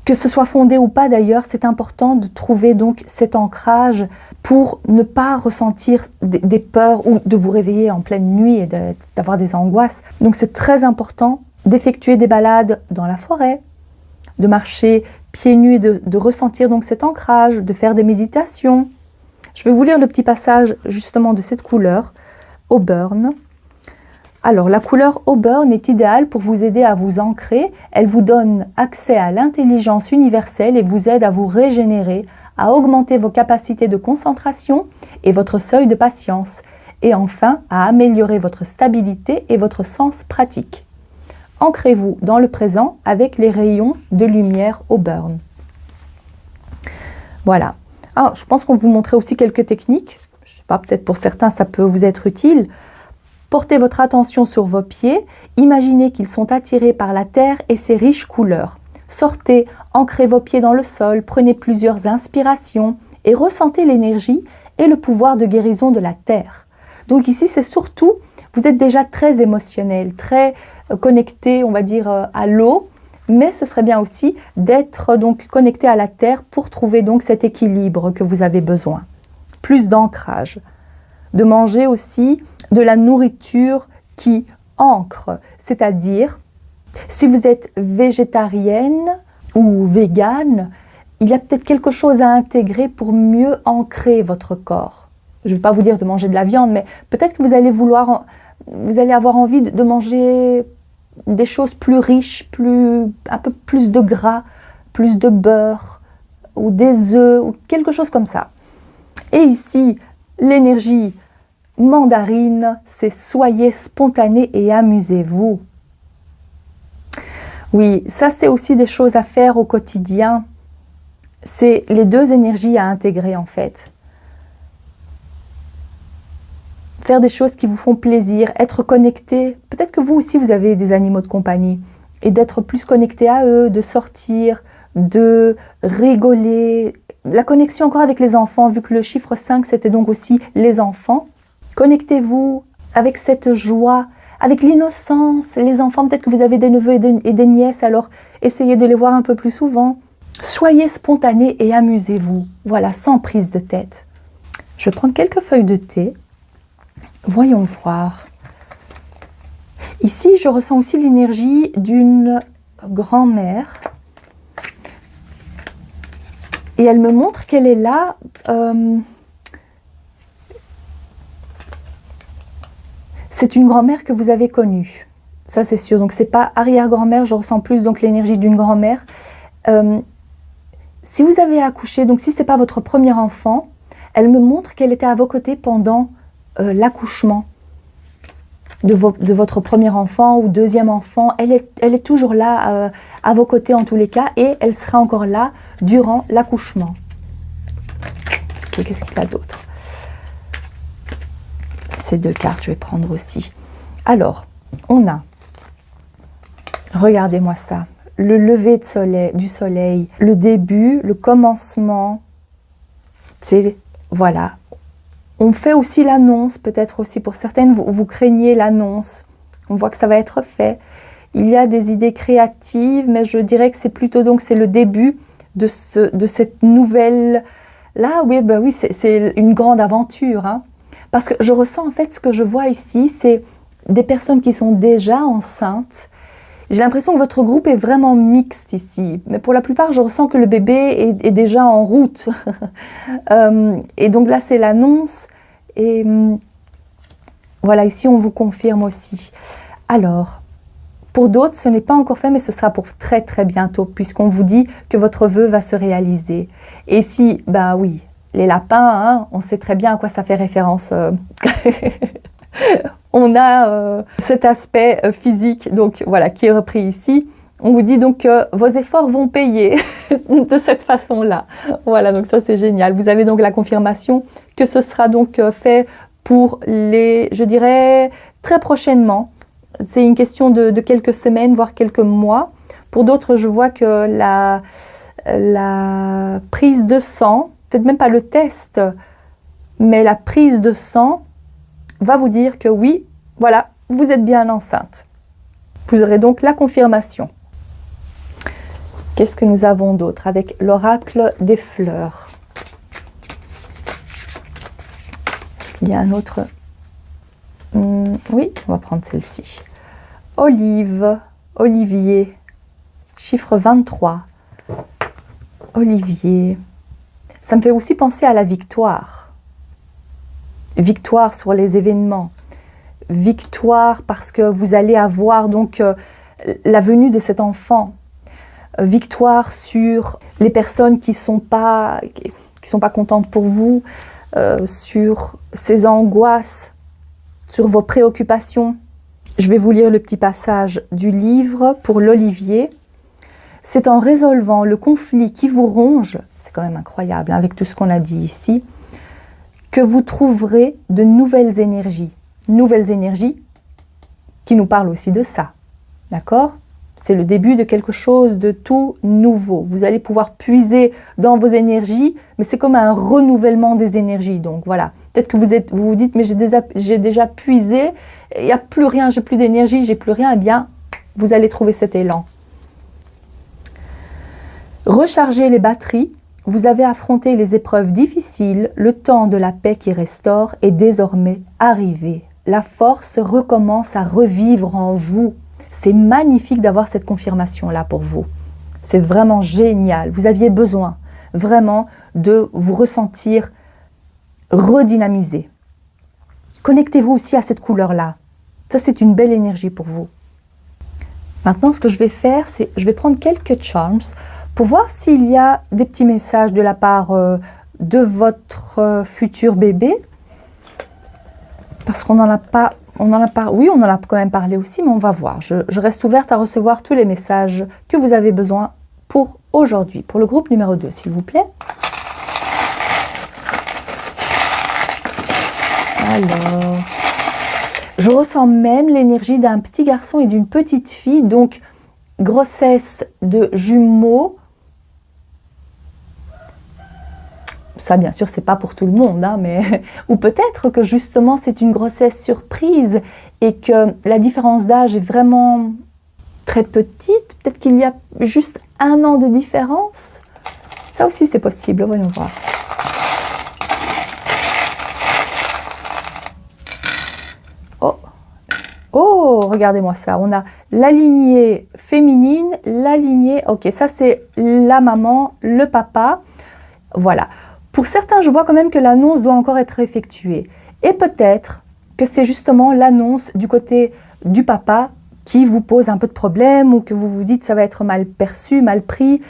que ce soit fondé ou pas d'ailleurs, c'est important de trouver donc cet ancrage pour ne pas ressentir des peurs ou de vous réveiller en pleine nuit et d'avoir des angoisses. Donc c'est très important d'effectuer des balades dans la forêt, de marcher pieds nus et de ressentir donc cet ancrage, de faire des méditations. Je vais vous lire le petit passage justement de cette couleur, Auburn. Alors, la couleur Auburn est idéale pour vous aider à vous ancrer. Elle vous donne accès à l'intelligence universelle et vous aide à vous régénérer, à augmenter vos capacités de concentration et votre seuil de patience, et enfin à améliorer votre stabilité et votre sens pratique. Ancrez-vous dans le présent avec les rayons de lumière Auburn. Voilà. Ah, je pense qu'on vous montrait aussi quelques techniques. Je ne sais pas, peut-être pour certains ça peut vous être utile. Portez votre attention sur vos pieds. Imaginez qu'ils sont attirés par la terre et ses riches couleurs. Sortez, ancrez vos pieds dans le sol, prenez plusieurs inspirations et ressentez l'énergie et le pouvoir de guérison de la terre. Donc ici, c'est surtout, vous êtes déjà très émotionnel, très connecté, on va dire, à l'eau, mais ce serait bien aussi d'être donc connecté à la terre pour trouver donc cet équilibre que vous avez besoin. Plus d'ancrage. De manger aussi de la nourriture qui ancre, c'est-à-dire, si vous êtes végétarienne ou végane, il y a peut-être quelque chose à intégrer pour mieux ancrer votre corps. Je ne vais pas vous dire de manger de la viande, mais peut-être que vous allez avoir envie de manger des choses plus riches, un peu plus de gras, plus de beurre, ou des œufs, ou quelque chose comme ça. Et ici, l'énergie mandarine, c'est soyez spontané et amusez-vous. Oui, ça c'est aussi des choses à faire au quotidien. c'est les deux énergies à intégrer en fait. Faire des choses qui vous font plaisir, être connecté. Peut-être que vous aussi, vous avez des animaux de compagnie. Et d'être plus connecté à eux, de sortir, de rigoler. La connexion encore avec les enfants, vu que le chiffre 5, c'était donc aussi les enfants. Connectez-vous avec cette joie, avec l'innocence. Les enfants, peut-être que vous avez des neveux et des nièces, alors essayez de les voir un peu plus souvent. Soyez spontanés et amusez-vous. Voilà, sans prise de tête. Je vais prendre quelques feuilles de thé. Voyons voir. Ici, je ressens aussi l'énergie d'une grand-mère. Et elle me montre qu'elle est là. C'est une grand-mère que vous avez connue. Ça, c'est sûr. Donc, ce n'est pas arrière-grand-mère. Je ressens plus donc l'énergie d'une grand-mère. Si vous avez accouché, donc si ce n'est pas votre premier enfant, elle me montre qu'elle était à vos côtés pendant l'accouchement de votre premier enfant ou deuxième enfant. Elle est toujours là à vos côtés en tous les cas et elle sera encore là durant l'accouchement. Okay, qu'est-ce qu'il y a d'autre? Ces deux cartes, je vais prendre aussi. Alors, on a, regardez-moi ça, le lever du soleil, le début, le commencement, c'est, voilà. On fait aussi l'annonce, peut-être aussi pour certaines, vous craignez l'annonce. On voit que ça va être fait. Il y a des idées créatives, mais je dirais que c'est plutôt donc c'est le début de cette nouvelle. Là, oui, ben oui, c'est une grande aventure, hein. Parce que je ressens en fait ce que je vois ici, c'est des personnes qui sont déjà enceintes. J'ai l'impression que votre groupe est vraiment mixte ici, mais pour la plupart, je ressens que le bébé est déjà en route. Et donc là, c'est l'annonce. Et voilà, ici, on vous confirme aussi. Alors, pour d'autres, ce n'est pas encore fait, mais ce sera pour très, très bientôt, puisqu'on vous dit que votre vœu va se réaliser. Et si, bah oui, les lapins, hein, on sait très bien à quoi ça fait référence. On a cet aspect physique donc, voilà, qui est repris ici. On vous dit donc que vos efforts vont payer de cette façon-là. Voilà, donc ça c'est génial. Vous avez donc la confirmation que ce sera donc fait pour les, je dirais, très prochainement. C'est une question de quelques semaines, voire quelques mois. Pour d'autres, je vois que la prise de sang, peut-être même pas le test, mais la prise de sang va vous dire que oui, voilà, vous êtes bien enceinte. Vous aurez donc la confirmation. Qu'est-ce que nous avons d'autre avec l'oracle des fleurs? Est-ce qu'il y a un autre? Oui, on va prendre celle-ci. Olive, olivier, chiffre 23. Olivier. Ça me fait aussi penser à la victoire. Victoire sur les événements. Victoire parce que vous allez avoir donc la venue de cet enfant. Victoire sur les personnes qui sont pas contentes pour vous, sur ces angoisses, sur vos préoccupations. Je vais vous lire le petit passage du livre pour l'olivier. C'est en résolvant le conflit qui vous ronge, c'est quand même incroyable hein, avec tout ce qu'on a dit ici, que vous trouverez de nouvelles énergies. Nouvelles énergies qui nous parlent aussi de ça. D'accord ? C'est le début de quelque chose de tout nouveau. Vous allez pouvoir puiser dans vos énergies, mais c'est comme un renouvellement des énergies. Donc voilà, peut-être que vous vous dites, mais j'ai déjà puisé, il n'y a plus rien, j'ai plus d'énergie, j'ai plus rien. Eh bien, vous allez trouver cet élan. Rechargez les batteries. Vous avez affronté les épreuves difficiles. Le temps de la paix qui restaure est désormais arrivé. La force recommence à revivre en vous. C'est magnifique d'avoir cette confirmation-là pour vous. C'est vraiment génial. Vous aviez besoin vraiment de vous ressentir redynamisé. Connectez-vous aussi à cette couleur-là. Ça, c'est une belle énergie pour vous. Maintenant, ce que je vais faire, c'est je vais prendre quelques charms pour voir s'il y a des petits messages de la part de votre futur bébé. Parce qu'on n'en a pas... Oui, on en a quand même parlé aussi, mais on va voir. Je reste ouverte à recevoir tous les messages que vous avez besoin pour aujourd'hui. Pour le groupe numéro 2, s'il vous plaît. Alors, je ressens même l'énergie d'un petit garçon et d'une petite fille, donc grossesse de jumeaux. Ça, bien sûr, c'est pas pour tout le monde, hein, mais ou peut-être que justement c'est une grossesse surprise et que la différence d'âge est vraiment très petite. Peut-être qu'il y a juste 1 an de différence. Ça aussi, c'est possible. Voyons voir. Oh, oh, regardez-moi ça. On a la lignée féminine, la lignée. Ok, ça c'est la maman, le papa. Voilà. Pour certains, je vois quand même que l'annonce doit encore être effectuée. Et peut-être que c'est justement l'annonce du côté du papa qui vous pose un peu de problème ou que vous vous dites ça va être mal perçu, mal pris.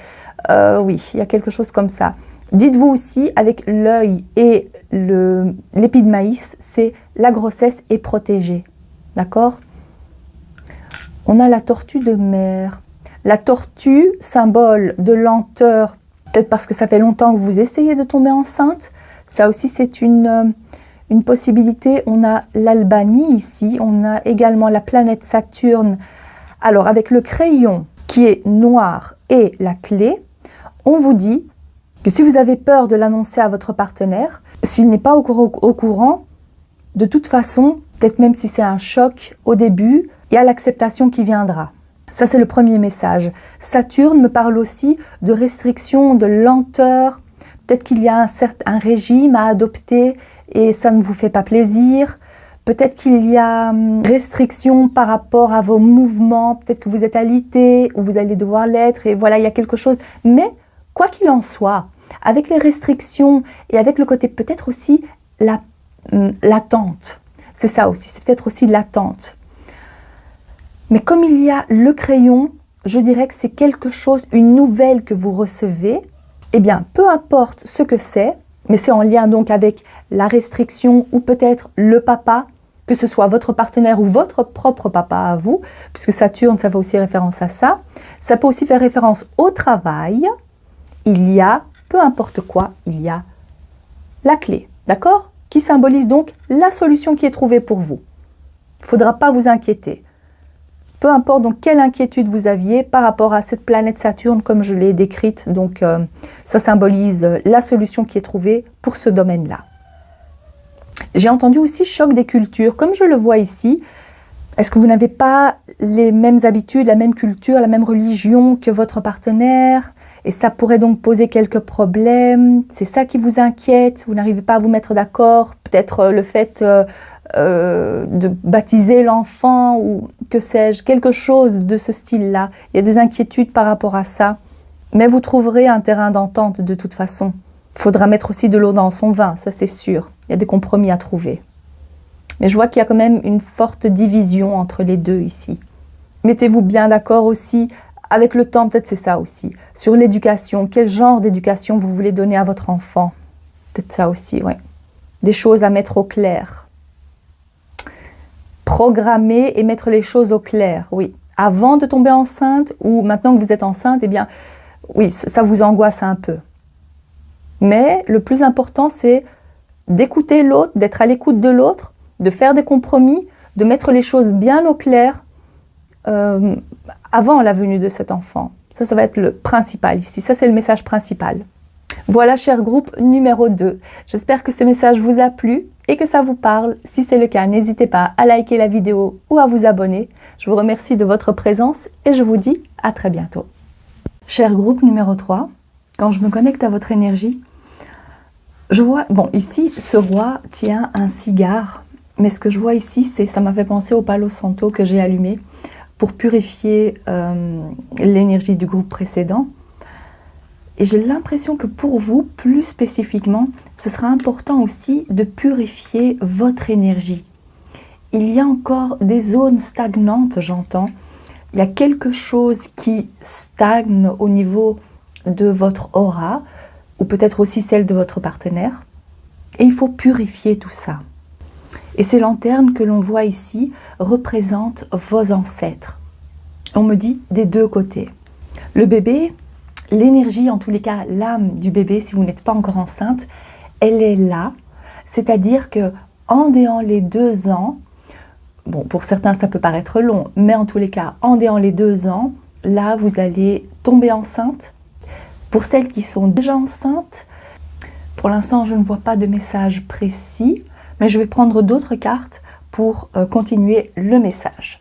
Oui, il y a quelque chose comme ça. Dites-vous aussi, avec l'œil et l'épi de maïs, c'est la grossesse est protégée. D'accord? On a la tortue de mer. La tortue, symbole de lenteur, peut-être parce que ça fait longtemps que vous essayez de tomber enceinte. Ça aussi, c'est une possibilité. On a l'Albanie ici. On a également la planète Saturne. Alors, avec le crayon qui est noir et la clé, on vous dit que si vous avez peur de l'annoncer à votre partenaire, s'il n'est pas au courant, de toute façon, peut-être même si c'est un choc au début, il y a l'acceptation qui viendra. Ça, c'est le premier message. Saturne me parle aussi de restrictions, de lenteur. Peut-être qu'il y a un régime à adopter et ça ne vous fait pas plaisir. Peut-être qu'il y a restrictions par rapport à vos mouvements. Peut-être que vous êtes alité ou vous allez devoir l'être. Et voilà, il y a quelque chose. Mais quoi qu'il en soit, avec les restrictions et avec le côté peut-être aussi l'attente. C'est ça aussi, c'est peut-être aussi l'attente. Mais comme il y a le crayon, je dirais que c'est quelque chose, une nouvelle que vous recevez. Eh bien, peu importe ce que c'est, mais c'est en lien donc avec la restriction ou peut-être le papa, que ce soit votre partenaire ou votre propre papa à vous, puisque Saturne, ça fait aussi référence à ça. Ça peut aussi faire référence au travail. Il y a, peu importe quoi, il y a la clé, d'accord? Qui symbolise donc la solution qui est trouvée pour vous. Il ne faudra pas vous inquiéter. Peu importe donc quelle inquiétude vous aviez par rapport à cette planète Saturne comme je l'ai décrite, donc ça symbolise la solution qui est trouvée pour ce domaine-là. J'ai entendu aussi choc des cultures, comme je le vois ici. Est-ce que vous n'avez pas les mêmes habitudes, la même culture, la même religion que votre partenaire? Et ça pourrait donc poser quelques problèmes. C'est ça qui vous inquiète, vous n'arrivez pas à vous mettre d'accord. Peut-être le fait de baptiser l'enfant ou que sais-je, quelque chose de ce style-là. Il y a des inquiétudes par rapport à ça. Mais vous trouverez un terrain d'entente de toute façon. Il faudra mettre aussi de l'eau dans son vin, ça c'est sûr. Il y a des compromis à trouver. Mais je vois qu'il y a quand même une forte division entre les deux ici. Mettez-vous bien d'accord aussi. Avec le temps, peut-être c'est ça aussi. Sur l'éducation, quel genre d'éducation vous voulez donner à votre enfant? Peut-être ça aussi, oui. Des choses à mettre au clair. Programmer et mettre les choses au clair, oui. Avant de tomber enceinte ou maintenant que vous êtes enceinte, eh bien, oui, ça vous angoisse un peu. Mais le plus important, c'est d'écouter l'autre, d'être à l'écoute de l'autre, de faire des compromis, de mettre les choses bien au clair avant la venue de cet enfant. Ça va être le principal ici. Ça, c'est le message principal. Voilà, cher groupe numéro 2. J'espère que ce message vous a plu et que ça vous parle. Si c'est le cas, n'hésitez pas à liker la vidéo ou à vous abonner. Je vous remercie de votre présence et je vous dis à très bientôt. Cher groupe numéro 3, quand je me connecte à votre énergie, je vois, bon, ici, ce roi tient un cigare, mais ce que je vois ici, ça m'a fait penser au Palo Santo que j'ai allumé pour purifier l'énergie du groupe précédent. Et j'ai l'impression que pour vous, plus spécifiquement, ce sera important aussi de purifier votre énergie. Il y a encore des zones stagnantes, j'entends. Il y a quelque chose qui stagne au niveau de votre aura, ou peut-être aussi celle de votre partenaire. Et il faut purifier tout ça. Et ces lanternes que l'on voit ici représentent vos ancêtres. On me dit des deux côtés. Le bébé, l'énergie, en tous les cas l'âme du bébé, si vous n'êtes pas encore enceinte, elle est là. C'est-à-dire que en déant les 2 ans, bon, pour certains ça peut paraître long, mais en tous les cas, en déant les 2 ans, là vous allez tomber enceinte. Pour celles qui sont déjà enceintes, pour l'instant je ne vois pas de message précis, mais je vais prendre d'autres cartes pour continuer le message.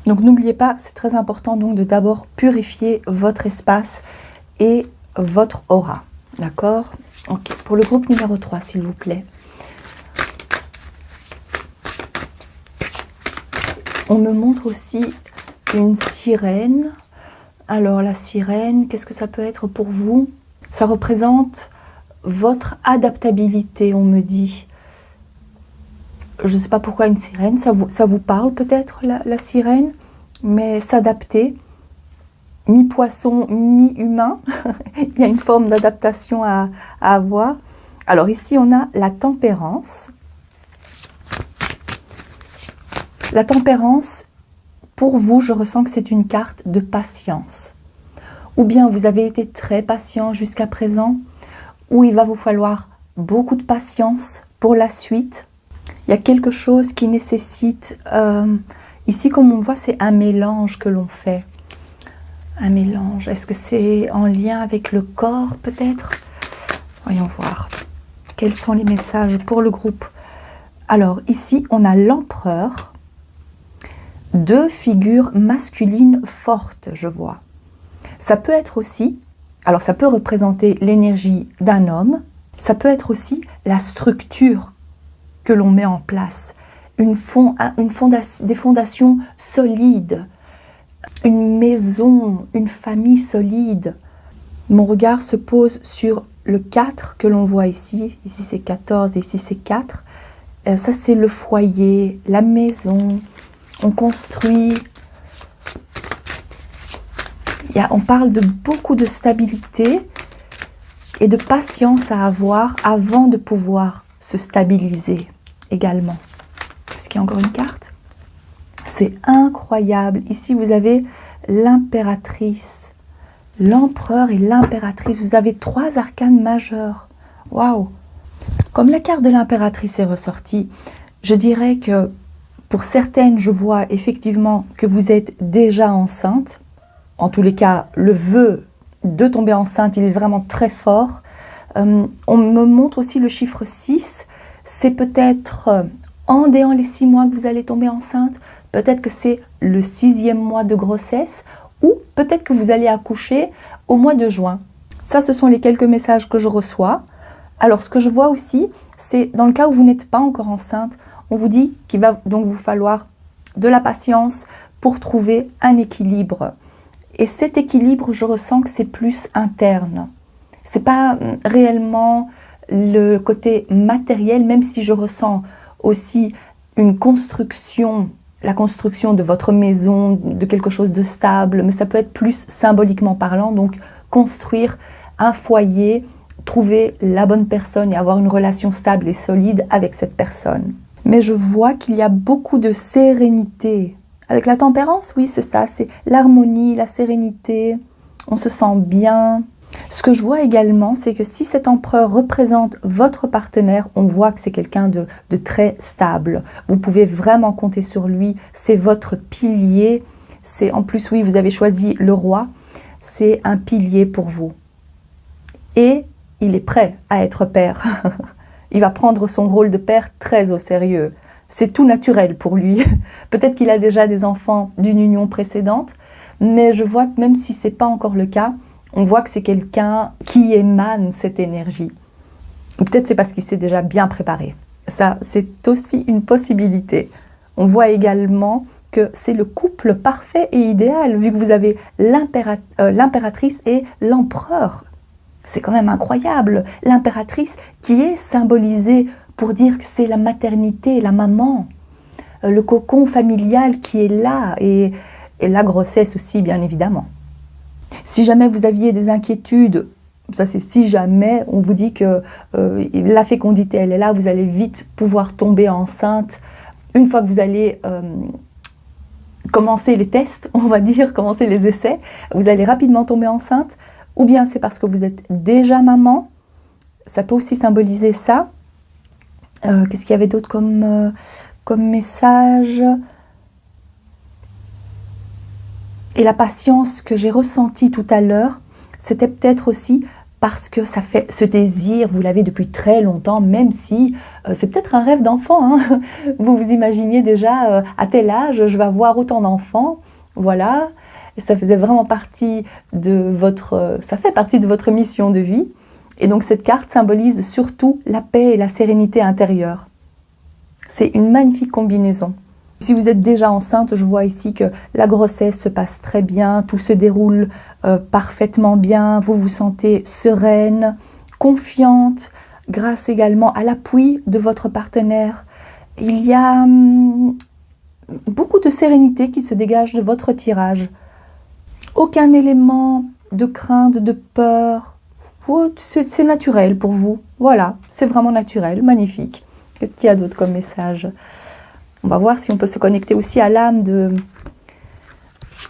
Donc n'oubliez pas, c'est très important donc de d'abord purifier votre espace et votre aura. D'accord? Ok. Pour le groupe numéro 3, s'il vous plaît. On me montre aussi une sirène. Alors la sirène, qu'est-ce que ça peut être pour vous? Ça représente votre adaptabilité, on me dit. Je ne sais pas pourquoi une sirène, ça vous parle peut-être la sirène, mais s'adapter, mi-poisson, mi-humain, il y a une forme d'adaptation à avoir. Alors ici on a la tempérance. La tempérance, pour vous, je ressens que c'est une carte de patience. Ou bien vous avez été très patient jusqu'à présent, ou il va vous falloir beaucoup de patience pour la suite. Il y a quelque chose qui nécessite, ici comme on voit, c'est un mélange que l'on fait. Un mélange, est-ce que c'est en lien avec le corps peut-être? Voyons voir. Quels sont les messages pour le groupe? Alors ici, on a l'empereur. 2 figures masculines fortes, je vois. Ça peut être aussi, alors ça peut représenter l'énergie d'un homme, ça peut être aussi la structure que l'on met en place, des fondations solides, une maison, une famille solide. Mon regard se pose sur le 4 que l'on voit ici c'est 14 et ici c'est 4. Ça c'est le foyer, la maison. On construit, on parle de beaucoup de stabilité et de patience à avoir avant de pouvoir se stabiliser également. Est-ce qu'il y a encore une carte? C'est incroyable. Ici, vous avez l'impératrice, l'empereur et l'impératrice. Vous avez 3 arcanes majeurs. Waouh! Comme la carte de l'impératrice est ressortie, je dirais que pour certaines, je vois effectivement que vous êtes déjà enceinte. En tous les cas, le vœu de tomber enceinte, il est vraiment très fort. On me montre aussi le chiffre 6. C'est peut-être en déant les 6 mois que vous allez tomber enceinte. Peut-être que c'est le 6e mois de grossesse. Ou peut-être que vous allez accoucher au mois de juin. Ça, ce sont les quelques messages que je reçois. Alors, ce que je vois aussi, c'est dans le cas où vous n'êtes pas encore enceinte, on vous dit qu'il va donc vous falloir de la patience pour trouver un équilibre. Et cet équilibre, je ressens que c'est plus interne. Ce n'est pas réellement le côté matériel, même si je ressens aussi une construction, la construction de votre maison, de quelque chose de stable, mais ça peut être plus symboliquement parlant, donc construire un foyer, trouver la bonne personne et avoir une relation stable et solide avec cette personne. Mais je vois qu'il y a beaucoup de sérénité. Avec la tempérance, oui, c'est ça, c'est l'harmonie, la sérénité, on se sent bien. Ce que je vois également, c'est que si cet empereur représente votre partenaire, on voit que c'est quelqu'un de très stable. Vous pouvez vraiment compter sur lui, c'est votre pilier. En plus, oui, vous avez choisi le roi, c'est un pilier pour vous. Et il est prêt à être père. Il va prendre son rôle de père très au sérieux. C'est tout naturel pour lui. Peut-être qu'il a déjà des enfants d'une union précédente, mais je vois que même si ce n'est pas encore le cas, on voit que c'est quelqu'un qui émane cette énergie. Ou peut-être c'est parce qu'il s'est déjà bien préparé. Ça, c'est aussi une possibilité. On voit également que c'est le couple parfait et idéal, vu que vous avez l'impératrice et l'empereur. C'est quand même incroyable. L'impératrice qui est symbolisée pour dire que c'est la maternité, la maman, le cocon familial qui est là, et la grossesse aussi, bien évidemment. Si jamais vous aviez des inquiétudes, ça c'est si jamais, on vous dit que la fécondité, elle est là, vous allez vite pouvoir tomber enceinte. Une fois que vous allez commencer les tests, on va dire, commencer les essais, vous allez rapidement tomber enceinte. ou bien c'est parce que vous êtes déjà maman. Ça peut aussi symboliser ça. Qu'est-ce qu'il y avait d'autre comme message? Et la patience que j'ai ressentie tout à l'heure, c'était peut-être aussi parce que ça fait ce désir, vous l'avez depuis très longtemps, même si c'est peut-être un rêve d'enfant. Hein. Vous vous imaginiez déjà à tel âge, je vais avoir autant d'enfants. Voilà. Et ça faisait vraiment partie de ça fait partie de votre mission de vie. Et donc cette carte symbolise surtout la paix et la sérénité intérieure. C'est une magnifique combinaison. Si vous êtes déjà enceinte, je vois ici que la grossesse se passe très bien, tout se déroule parfaitement bien, vous vous sentez sereine, confiante, grâce également à l'appui de votre partenaire. Il y a beaucoup de sérénité qui se dégage de votre tirage. Aucun élément de crainte, de peur. C'est naturel pour vous. Voilà, c'est vraiment naturel, magnifique. Qu'est-ce qu'il y a d'autre comme message ? On va voir si on peut se connecter aussi à l'âme de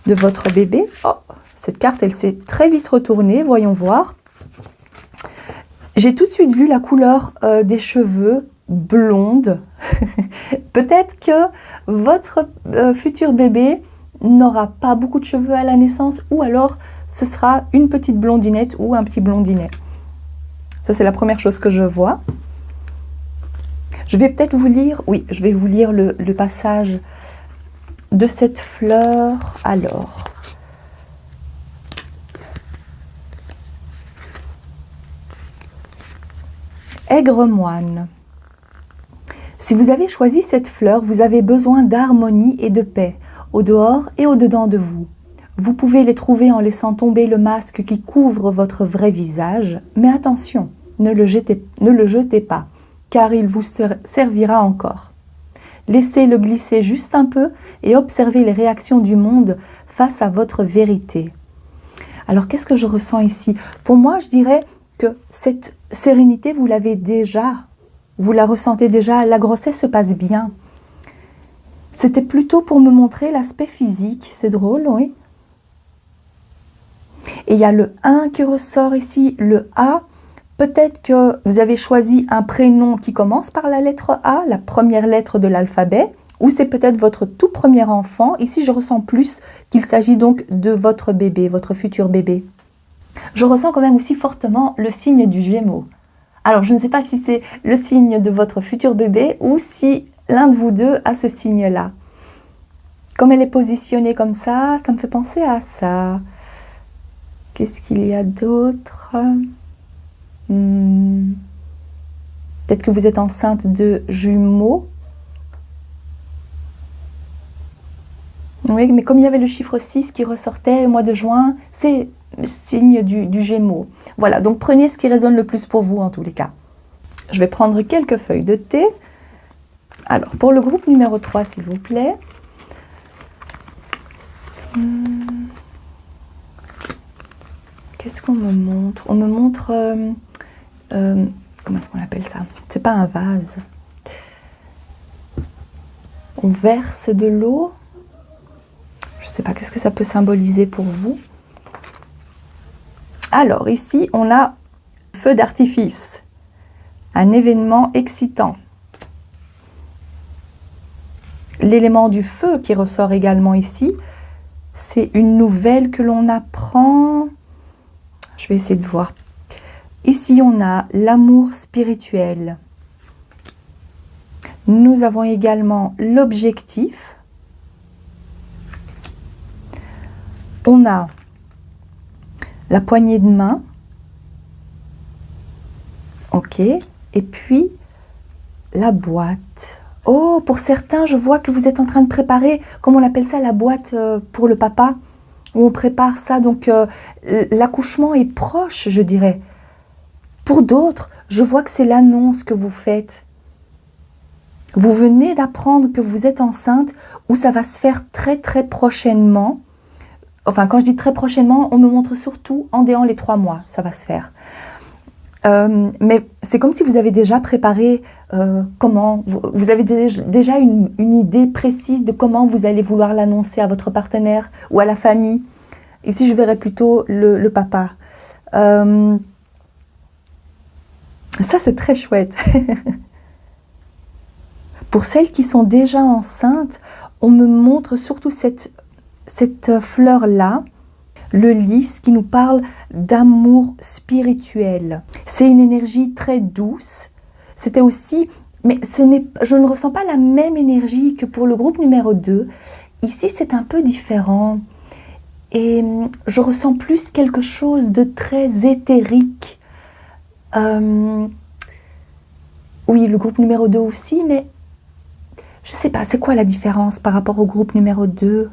votre bébé. Oh, cette carte, elle s'est très vite retournée. Voyons voir. J'ai tout de suite vu la couleur des cheveux blonde. Peut-être que votre futur bébé n'aura pas beaucoup de cheveux à la naissance, ou alors ce sera une petite blondinette ou un petit blondinet. Ça, c'est la première chose que je vois. Je vais peut-être vous lire, oui, je vais vous lire le passage de cette fleur. Alors, aigre-moine. Si vous avez choisi cette fleur, vous avez besoin d'harmonie et de paix, au dehors et au dedans de vous. Vous pouvez les trouver en laissant tomber le masque qui couvre votre vrai visage, mais attention, ne le jetez pas, car il vous servira encore. Laissez-le glisser juste un peu et observez les réactions du monde face à votre vérité. Alors, qu'est-ce que je ressens ici? Pour moi, je dirais que cette sérénité, vous l'avez déjà, vous la ressentez déjà, la grossesse se passe bien. C'était plutôt pour me montrer l'aspect physique, c'est drôle, oui. Et il y a le 1 qui ressort ici, le A. Peut-être que vous avez choisi un prénom qui commence par la lettre A, la première lettre de l'alphabet, ou c'est peut-être votre tout premier enfant. Ici, je ressens plus qu'il s'agit donc de votre bébé, votre futur bébé. Je ressens quand même aussi fortement le signe du Gémeaux. Alors, je ne sais pas si c'est le signe de votre futur bébé ou si l'un de vous deux a ce signe-là. Comme elle est positionnée comme ça me fait penser à ça. Qu'est-ce qu'il y a d'autre ? Peut-être que vous êtes enceinte de jumeaux. Oui, mais comme il y avait le chiffre 6 qui ressortait au mois de juin, c'est le signe du Gémeaux. Voilà, donc prenez ce qui résonne le plus pour vous en tous les cas. Je vais prendre quelques feuilles de thé. Alors, pour le groupe numéro 3, s'il vous plaît. Qu'est-ce qu'on me montre? On me montre... comment est-ce qu'on appelle ça? C'est pas un vase. On verse de l'eau. Je ne sais pas, qu'est-ce que ça peut symboliser pour vous? Alors, ici, on a feu d'artifice. Un événement excitant. L'élément du feu qui ressort également ici, c'est une nouvelle que l'on apprend. Je vais essayer de voir. Ici, on a l'amour spirituel. Nous avons également l'objectif. On a la poignée de main. Ok. Et puis, la boîte. Oh, pour certains, je vois que vous êtes en train de préparer, comme on appelle ça, la boîte pour le papa. Où on prépare ça. Donc, l'accouchement est proche, je dirais. Pour d'autres, je vois que c'est l'annonce que vous faites. Vous venez d'apprendre que vous êtes enceinte ou ça va se faire très très prochainement. Enfin, quand je dis très prochainement, on me montre surtout en déant les 3 mois, ça va se faire. Mais c'est comme si vous avez déjà préparé comment, vous avez déjà une idée précise de comment vous allez vouloir l'annoncer à votre partenaire ou à la famille. Ici, je verrais plutôt le papa. Ça, c'est très chouette. Pour celles qui sont déjà enceintes, on me montre surtout cette fleur-là, le lys, qui nous parle d'amour spirituel. C'est une énergie très douce. C'était aussi, mais je ne ressens pas la même énergie que pour le groupe numéro 2. Ici, c'est un peu différent. Et je ressens plus quelque chose de très éthérique. Oui, le groupe numéro 2 aussi, mais je ne sais pas, c'est quoi la différence par rapport au groupe numéro 2?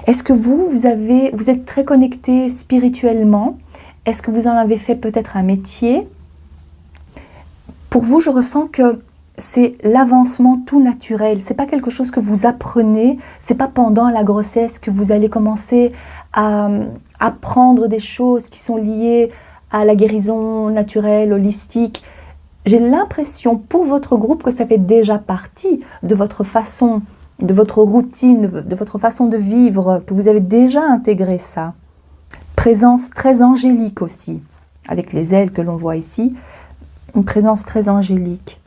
Est-ce que vous êtes très connecté spirituellement? Est-ce que vous en avez fait peut-être un métier? Pour vous, je ressens que c'est l'avancement tout naturel. C'est pas quelque chose que vous apprenez. C'est pas pendant la grossesse que vous allez commencer à apprendre des choses qui sont liées à la guérison naturelle, holistique. J'ai l'impression pour votre groupe que ça fait déjà partie de votre façon, de votre routine, de votre façon de vivre, que vous avez déjà intégré ça. Présence très angélique aussi, avec les ailes que l'on voit ici, une présence très angélique.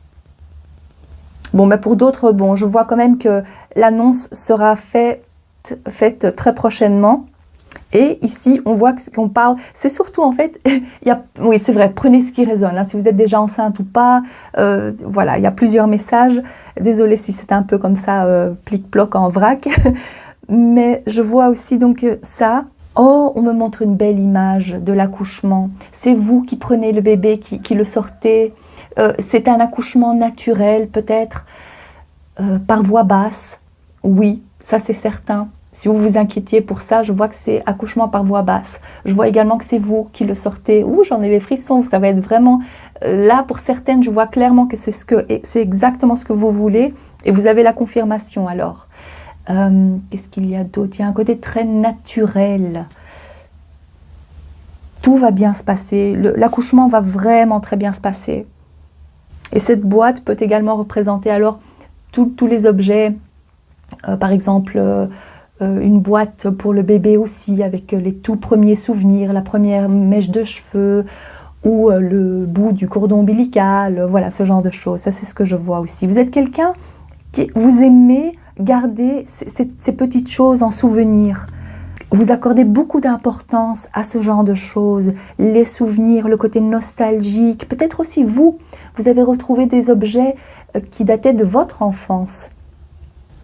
Bon, mais pour d'autres, bon, je vois quand même que l'annonce sera faite très prochainement. Et ici, on voit qu'on parle, c'est surtout en fait, oui c'est vrai, prenez ce qui résonne, hein, si vous êtes déjà enceinte ou pas, voilà, il y a plusieurs messages, désolée si c'est un peu comme ça, plic-ploc en vrac, mais je vois aussi donc ça, oh, on me montre une belle image de l'accouchement, c'est vous qui prenez le bébé, qui le sortez, c'est un accouchement naturel peut-être, par voix basse, oui, ça c'est certain. Si vous vous inquiétiez pour ça, je vois que c'est accouchement par voix basse. Je vois également que c'est vous qui le sortez. Ouh, j'en ai les frissons, ça va être vraiment... Là, pour certaines, je vois clairement que c'est exactement ce que vous voulez. Et vous avez la confirmation alors. Qu'est-ce qu'il y a d'autre? Il y a un côté très naturel. Tout va bien se passer. L'accouchement va vraiment très bien se passer. Et cette boîte peut également représenter alors tous les objets. Par exemple... une boîte pour le bébé aussi, avec les tout premiers souvenirs, la première mèche de cheveux ou le bout du cordon ombilical, voilà, ce genre de choses. Ça, c'est ce que je vois aussi. Vous êtes quelqu'un qui vous aimez garder ces petites choses en souvenir. Vous accordez beaucoup d'importance à ce genre de choses, les souvenirs, le côté nostalgique. Peut-être aussi vous avez retrouvé des objets qui dataient de votre enfance.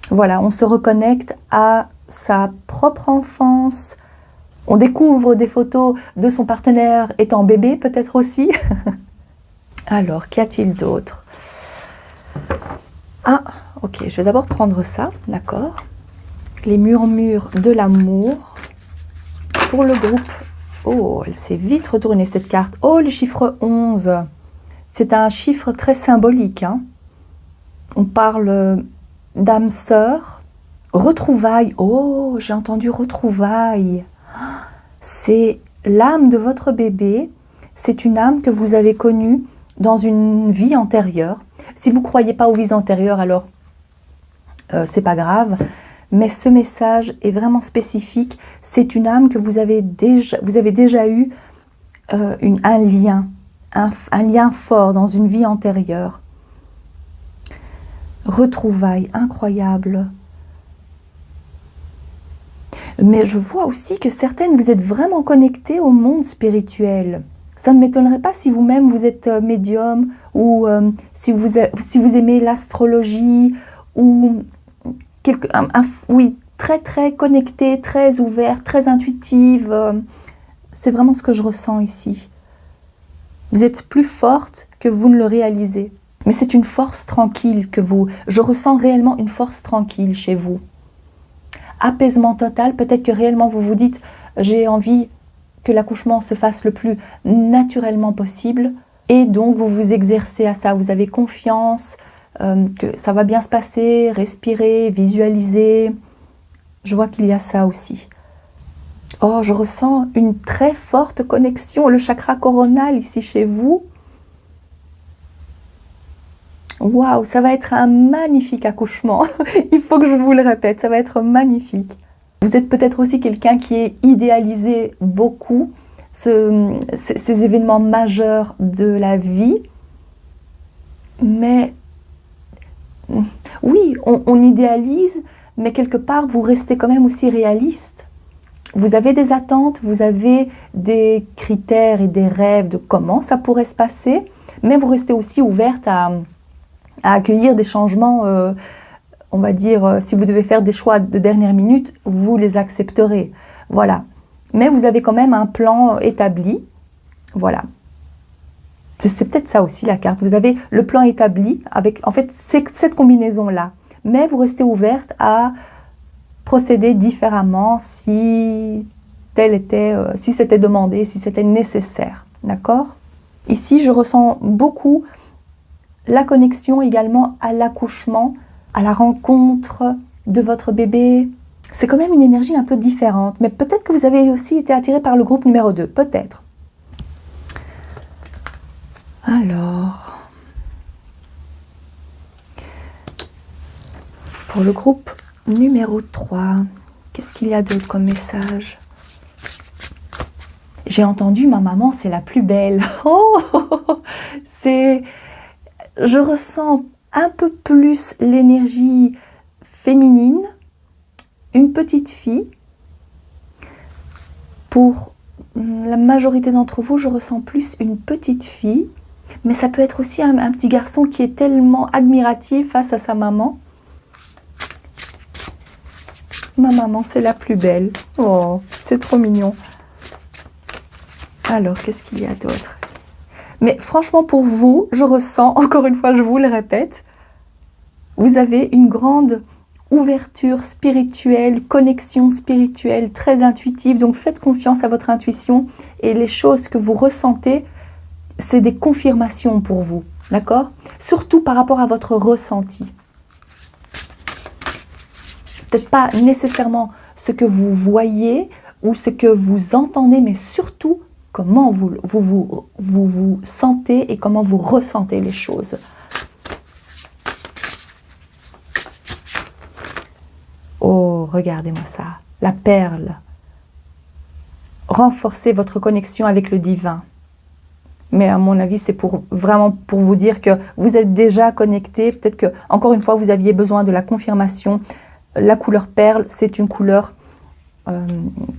Voilà, on se reconnecte à sa propre enfance. On découvre des photos de son partenaire étant bébé, peut-être aussi. Alors, qu'y a-t-il d'autre? Ah, ok, je vais d'abord prendre ça, d'accord. Les murmures de l'amour. Pour le groupe, oh, elle s'est vite retournée cette carte. Oh, le chiffre 11. C'est un chiffre très symbolique, hein. On parle d'âme sœur. Retrouvailles, oh, j'ai entendu retrouvailles. C'est l'âme de votre bébé, c'est une âme que vous avez connue dans une vie antérieure. Si vous ne croyez pas aux vies antérieures, alors c'est pas grave. Mais ce message est vraiment spécifique. C'est une âme que vous avez déjà eu un lien fort dans une vie antérieure. Retrouvailles, incroyable. Mais je vois aussi que certaines, vous êtes vraiment connectées au monde spirituel. Ça ne m'étonnerait pas si vous-même vous êtes médium ou si vous aimez l'astrologie ou oui, très très connectée, très ouverte, très intuitive. C'est vraiment ce que je ressens ici. Vous êtes plus forte que vous ne le réalisez. Mais c'est une force tranquille que vous... Je ressens réellement une force tranquille chez vous. Apaisement total, peut-être que réellement vous vous dites j'ai envie que l'accouchement se fasse le plus naturellement possible et donc vous vous exercez à ça, vous avez confiance que ça va bien se passer, respirez, visualisez. Je vois qu'il y a ça aussi. Oh, je ressens une très forte connexion, le chakra coronal ici chez vous. Waouh, ça va être un magnifique accouchement. Il faut que je vous le répète, ça va être magnifique. Vous êtes peut-être aussi quelqu'un qui est idéalisé beaucoup ces événements majeurs de la vie. Mais oui, on idéalise, mais quelque part, vous restez quand même aussi réaliste. Vous avez des attentes, vous avez des critères et des rêves de comment ça pourrait se passer, mais vous restez aussi ouverte à accueillir des changements, on va dire, si vous devez faire des choix de dernière minute, vous les accepterez. Voilà. Mais vous avez quand même un plan établi. Voilà. C'est peut-être ça aussi la carte. Vous avez le plan établi avec, en fait, cette combinaison-là. Mais vous restez ouverte à procéder différemment si c'était demandé, si c'était nécessaire. D'accord? Ici, je ressens beaucoup la connexion également à l'accouchement, à la rencontre de votre bébé. C'est quand même une énergie un peu différente. Mais peut-être que vous avez aussi été attiré par le groupe numéro 2. Peut-être. Alors, pour le groupe numéro 3, qu'est-ce qu'il y a d'autre comme message? J'ai entendu ma maman, c'est la plus belle. Oh, je ressens un peu plus l'énergie féminine, une petite fille. Pour la majorité d'entre vous, je ressens plus une petite fille. Mais ça peut être aussi un petit garçon qui est tellement admiratif face à sa maman. Ma maman, c'est la plus belle. Oh, c'est trop mignon. Alors, qu'est-ce qu'il y a d'autre? Mais franchement, pour vous, je ressens, encore une fois, je vous le répète, vous avez une grande ouverture spirituelle, connexion spirituelle, très intuitive. Donc, faites confiance à votre intuition et les choses que vous ressentez, c'est des confirmations pour vous, d'accord? Surtout par rapport à votre ressenti. Peut-être pas nécessairement ce que vous voyez ou ce que vous entendez, mais surtout comment vous sentez et comment vous ressentez les choses. Oh, regardez-moi ça, la perle. Renforcez votre connexion avec le divin. Mais à mon avis, c'est vraiment pour vous dire que vous êtes déjà connecté. Peut-être que, encore une fois, vous aviez besoin de la confirmation. La couleur perle, c'est une couleur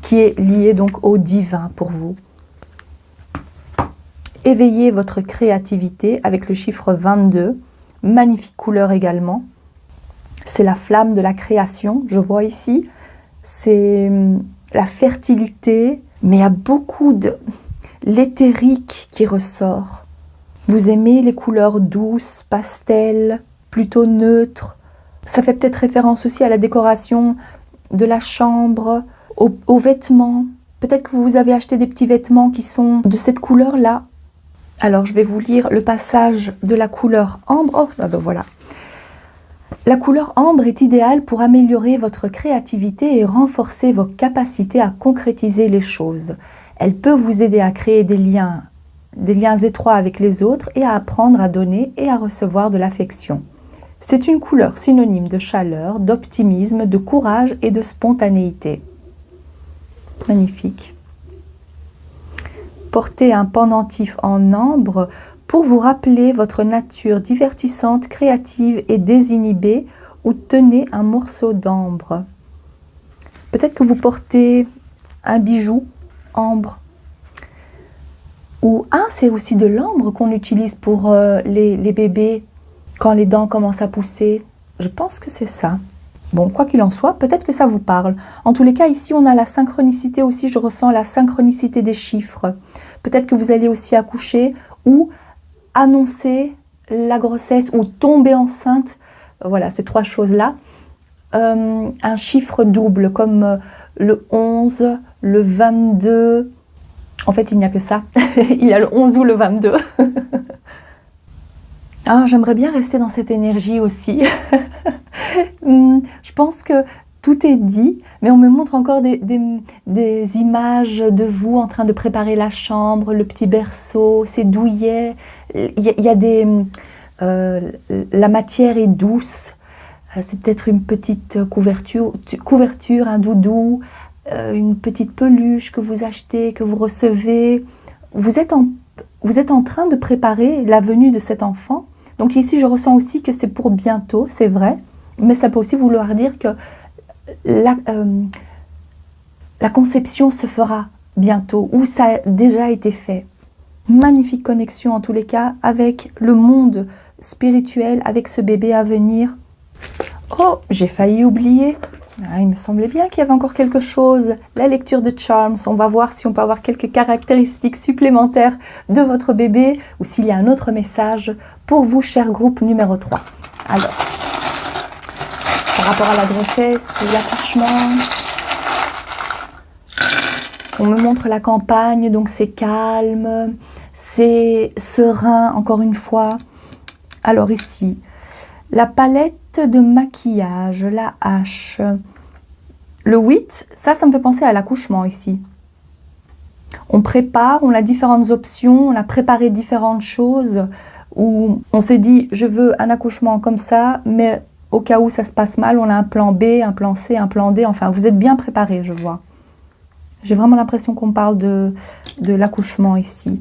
qui est liée donc au divin pour vous. Éveillez votre créativité avec le chiffre 22. Magnifique couleur également. C'est la flamme de la création, je vois ici. C'est la fertilité, mais il y a beaucoup de l'éthérique qui ressort. Vous aimez les couleurs douces, pastel, plutôt neutres. Ça fait peut-être référence aussi à la décoration de la chambre, aux vêtements. Peut-être que vous avez acheté des petits vêtements qui sont de cette couleur-là. Alors, je vais vous lire le passage de la couleur ambre. Oh, ben voilà. La couleur ambre est idéale pour améliorer votre créativité et renforcer vos capacités à concrétiser les choses. Elle peut vous aider à créer des liens étroits avec les autres et à apprendre à donner et à recevoir de l'affection. C'est une couleur synonyme de chaleur, d'optimisme, de courage et de spontanéité. Magnifique. Portez un pendentif en ambre pour vous rappeler votre nature divertissante, créative et désinhibée, ou tenez un morceau d'ambre. Peut-être que vous portez un bijou ambre. Ou c'est aussi de l'ambre qu'on utilise pour les bébés quand les dents commencent à pousser. Je pense que c'est ça. Bon, quoi qu'il en soit, peut-être que ça vous parle. En tous les cas, ici, on a la synchronicité aussi. Je ressens la synchronicité des chiffres. Peut-être que vous allez aussi accoucher ou annoncer la grossesse ou tomber enceinte. Voilà, ces trois choses-là. Un chiffre double comme le 11, le 22. En fait, il n'y a que ça. Il y a le 11 ou le 22. J'aimerais bien rester dans cette énergie aussi. Je pense que tout est dit, mais on me montre encore des images de vous en train de préparer la chambre, le petit berceau, c'est douillet. La matière est douce. C'est peut-être une petite couverture, un doudou, une petite peluche que vous achetez, que vous recevez. Vous êtes en train de préparer la venue de cet enfant. Donc ici, je ressens aussi que c'est pour bientôt, c'est vrai. Mais ça peut aussi vouloir dire que la conception se fera bientôt ou ça a déjà été fait. Magnifique connexion en tous les cas avec le monde spirituel, avec ce bébé à venir. Oh, j'ai failli oublier. Ah, il me semblait bien qu'il y avait encore quelque chose. La lecture de Charms. On va voir si on peut avoir quelques caractéristiques supplémentaires de votre bébé ou s'il y a un autre message pour vous, cher groupe numéro 3. Alors, par rapport à la grossesse, l'accouchement, on me montre la campagne, donc c'est calme, c'est serein, encore une fois. Alors ici, la palette de maquillage, la hache, le 8, ça me fait penser à l'accouchement ici. On prépare, on a différentes options, on a préparé différentes choses, où on s'est dit, je veux un accouchement comme ça, mais au cas où ça se passe mal, on a un plan B, un plan C, un plan D, enfin vous êtes bien préparés, je vois. J'ai vraiment l'impression qu'on parle de l'accouchement ici.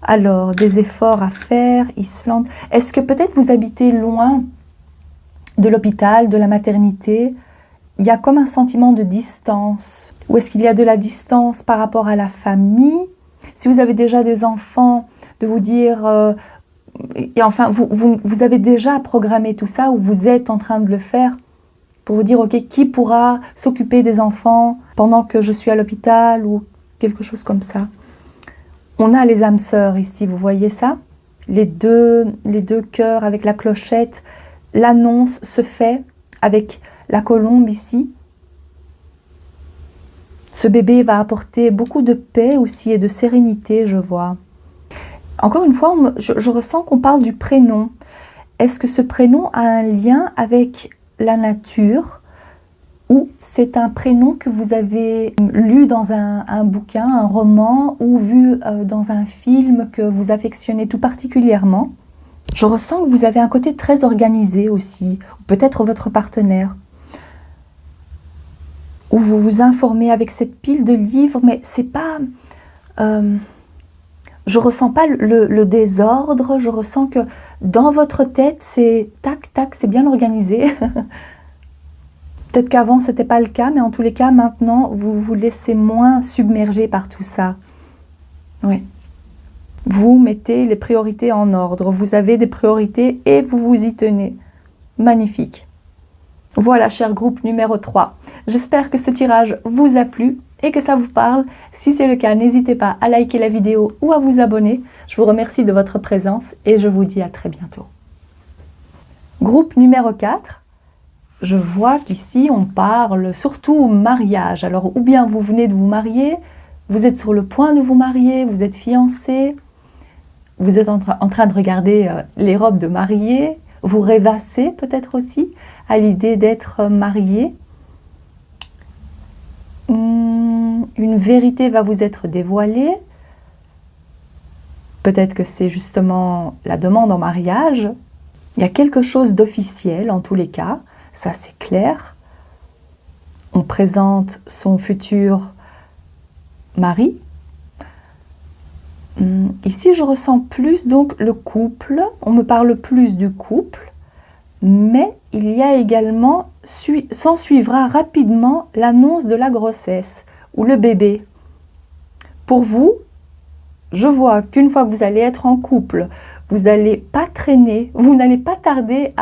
Alors, des efforts à faire, Islande. Est-ce que peut-être vous habitez loin de l'hôpital, de la maternité? Il y a comme un sentiment de distance. Ou est-ce qu'il y a de la distance par rapport à la famille? Si vous avez déjà des enfants, de vous dire... et enfin, vous avez déjà programmé tout ça ou vous êtes en train de le faire pour vous dire, ok, qui pourra s'occuper des enfants pendant que je suis à l'hôpital ou quelque chose comme ça. On a les âmes sœurs ici, vous voyez ça? Les deux cœurs avec la clochette. L'annonce se fait avec la colombe ici. Ce bébé va apporter beaucoup de paix aussi et de sérénité, je vois. Encore une fois, je ressens qu'on parle du prénom. Est-ce que ce prénom a un lien avec la nature ou c'est un prénom que vous avez lu dans un bouquin, un roman ou vu dans un film que vous affectionnez tout particulièrement? Je ressens que vous avez un côté très organisé aussi, ou peut-être votre partenaire. Ou vous vous informez avec cette pile de livres, mais c'est pas... je ressens pas le désordre, je ressens que dans votre tête, c'est tac, tac, c'est bien organisé. Peut-être qu'avant, ce n'était pas le cas, mais en tous les cas, maintenant, vous vous laissez moins submerger par tout ça. Oui. Vous mettez les priorités en ordre. Vous avez des priorités et vous vous y tenez. Magnifique. Voilà, cher groupe numéro 3. J'espère que ce tirage vous a plu et que ça vous parle. Si c'est le cas, n'hésitez pas à liker la vidéo ou à vous abonner. Je vous remercie de votre présence et je vous dis à très bientôt. Groupe numéro 4. Je vois qu'ici, on parle surtout mariage. Alors, ou bien vous venez de vous marier, vous êtes sur le point de vous marier, vous êtes fiancé, vous êtes en train de regarder les robes de mariée, vous rêvassez peut-être aussi à l'idée d'être marié. Une vérité va vous être dévoilée. Peut-être que c'est justement la demande en mariage. Il y a quelque chose d'officiel en tous les cas. Ça, c'est clair. On présente son futur mari. Ici, je ressens plus donc le couple. On me parle plus du couple. Mais il y a également, s'en suivra rapidement l'annonce de la grossesse ou le bébé. Pour vous, je vois qu'une fois que vous allez être en couple, vous n'allez pas traîner, vous n'allez pas tarder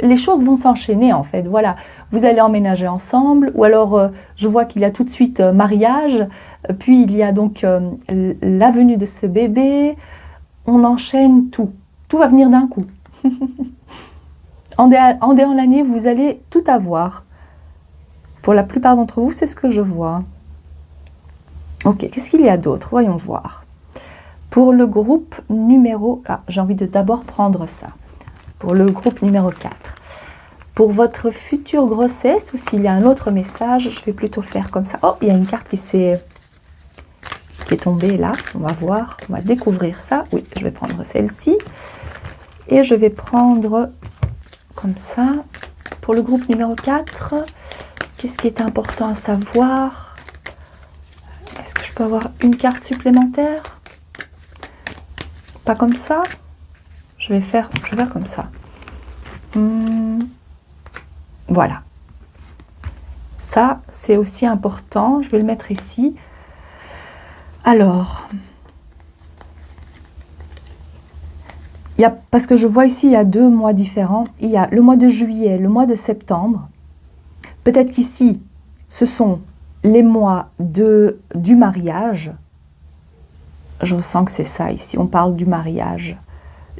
les choses vont s'enchaîner en fait, voilà. Vous allez emménager ensemble, ou alors je vois qu'il y a tout de suite mariage, puis il y a donc la venue de ce bébé, on enchaîne tout. Tout va venir d'un coup. En déant l'année, vous allez tout avoir. Pour la plupart d'entre vous, c'est ce que je vois. Ok, qu'est-ce qu'il y a d'autre? Voyons voir. Pour le groupe numéro... Ah, j'ai envie de d'abord prendre ça. Pour le groupe numéro 4. Pour votre future grossesse, ou s'il y a un autre message, je vais plutôt faire comme ça. Oh, il y a une carte qui est tombée là. On va voir, on va découvrir ça. Oui, je vais prendre celle-ci. Et je vais prendre comme ça. Pour le groupe numéro 4, qu'est-ce qui est important à savoir? Est-ce que je peux avoir une carte supplémentaire? Pas comme ça. Je vais faire comme ça. Voilà. Ça, c'est aussi important. Je vais le mettre ici. Alors, parce que je vois ici, il y a 2 mois différents. Il y a le mois de juillet, le mois de septembre. Peut-être qu'ici, ce sont les mois du mariage. Je ressens que c'est ça ici. On parle du mariage.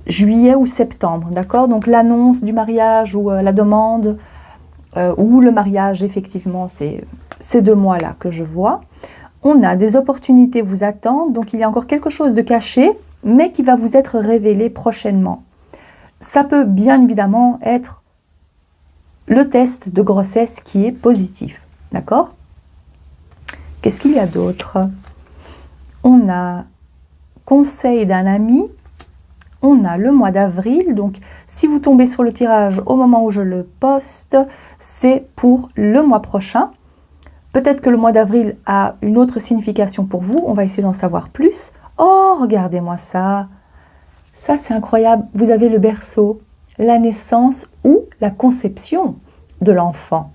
Juillet ou septembre, d'accord? Donc l'annonce du mariage ou la demande ou le mariage, effectivement, c'est ces 2 mois-là que je vois. On a des opportunités vous attendent, donc il y a encore quelque chose de caché, mais qui va vous être révélé prochainement. Ça peut bien évidemment être le test de grossesse qui est positif, d'accord? Qu'est-ce qu'il y a d'autre? On a conseil d'un ami. On a le mois d'avril, donc si vous tombez sur le tirage au moment où je le poste, c'est pour le mois prochain. Peut-être que le mois d'avril a une autre signification pour vous, on va essayer d'en savoir plus. Oh, regardez-moi ça! Ça, c'est incroyable. Vous avez le berceau, la naissance ou la conception de l'enfant.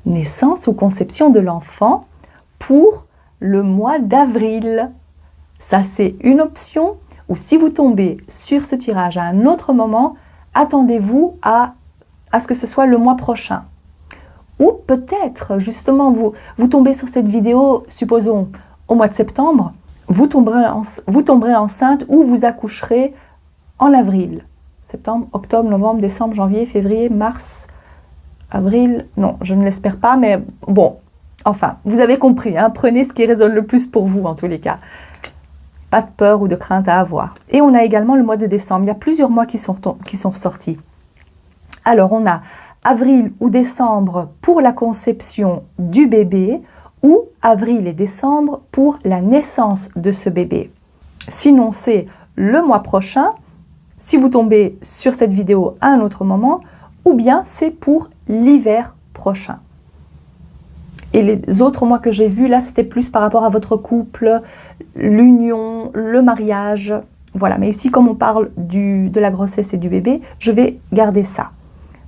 Naissance ou conception de l'enfant pour le mois d'avril. Ça, c'est une option. Ou si vous tombez sur ce tirage à un autre moment, attendez-vous à ce que ce soit le mois prochain. Ou peut-être, justement, vous tombez sur cette vidéo, supposons, au mois de septembre, vous tomberez enceinte ou vous accoucherez en avril. Septembre, octobre, novembre, décembre, janvier, février, mars, avril. Non, je ne l'espère pas, mais bon, enfin, vous avez compris, hein, prenez ce qui résonne le plus pour vous en tous les cas. Pas de peur ou de crainte à avoir. Et on a également le mois de décembre. Il y a plusieurs mois qui sont ressortis. Alors, on a avril ou décembre pour la conception du bébé ou avril et décembre pour la naissance de ce bébé. Sinon, c'est le mois prochain, si vous tombez sur cette vidéo à un autre moment, ou bien c'est pour l'hiver prochain. Et les autres mois que j'ai vus, là, c'était plus par rapport à votre couple, l'union, le mariage. Voilà, mais ici, comme on parle de la grossesse et du bébé, je vais garder ça.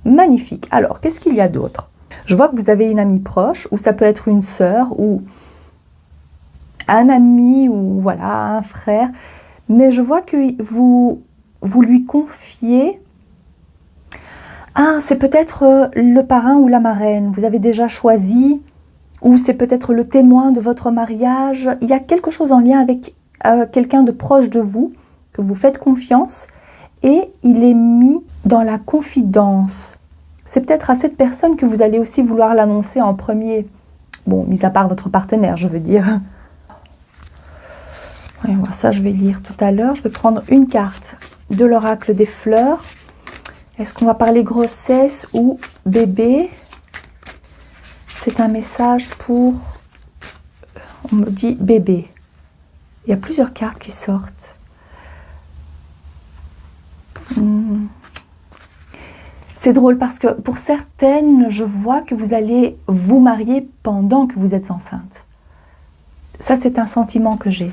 Magnifique. Alors, qu'est-ce qu'il y a d'autre? Je vois que vous avez une amie proche, ou ça peut être une sœur, ou un ami, ou voilà, un frère. Mais je vois que vous lui confiez... Ah, c'est peut-être le parrain ou la marraine. Vous avez déjà choisi... Ou c'est peut-être le témoin de votre mariage. Il y a quelque chose en lien avec quelqu'un de proche de vous, que vous faites confiance, et il est mis dans la confidence. C'est peut-être à cette personne que vous allez aussi vouloir l'annoncer en premier. Bon, mis à part votre partenaire, je veux dire. Ouais, ça, je vais lire tout à l'heure. Je vais prendre une carte de l'oracle des fleurs. Est-ce qu'on va parler grossesse ou bébé ? C'est un message pour, on me dit bébé. Il y a plusieurs cartes qui sortent. C'est drôle parce que pour certaines, je vois que vous allez vous marier pendant que vous êtes enceinte. Ça, c'est un sentiment que j'ai.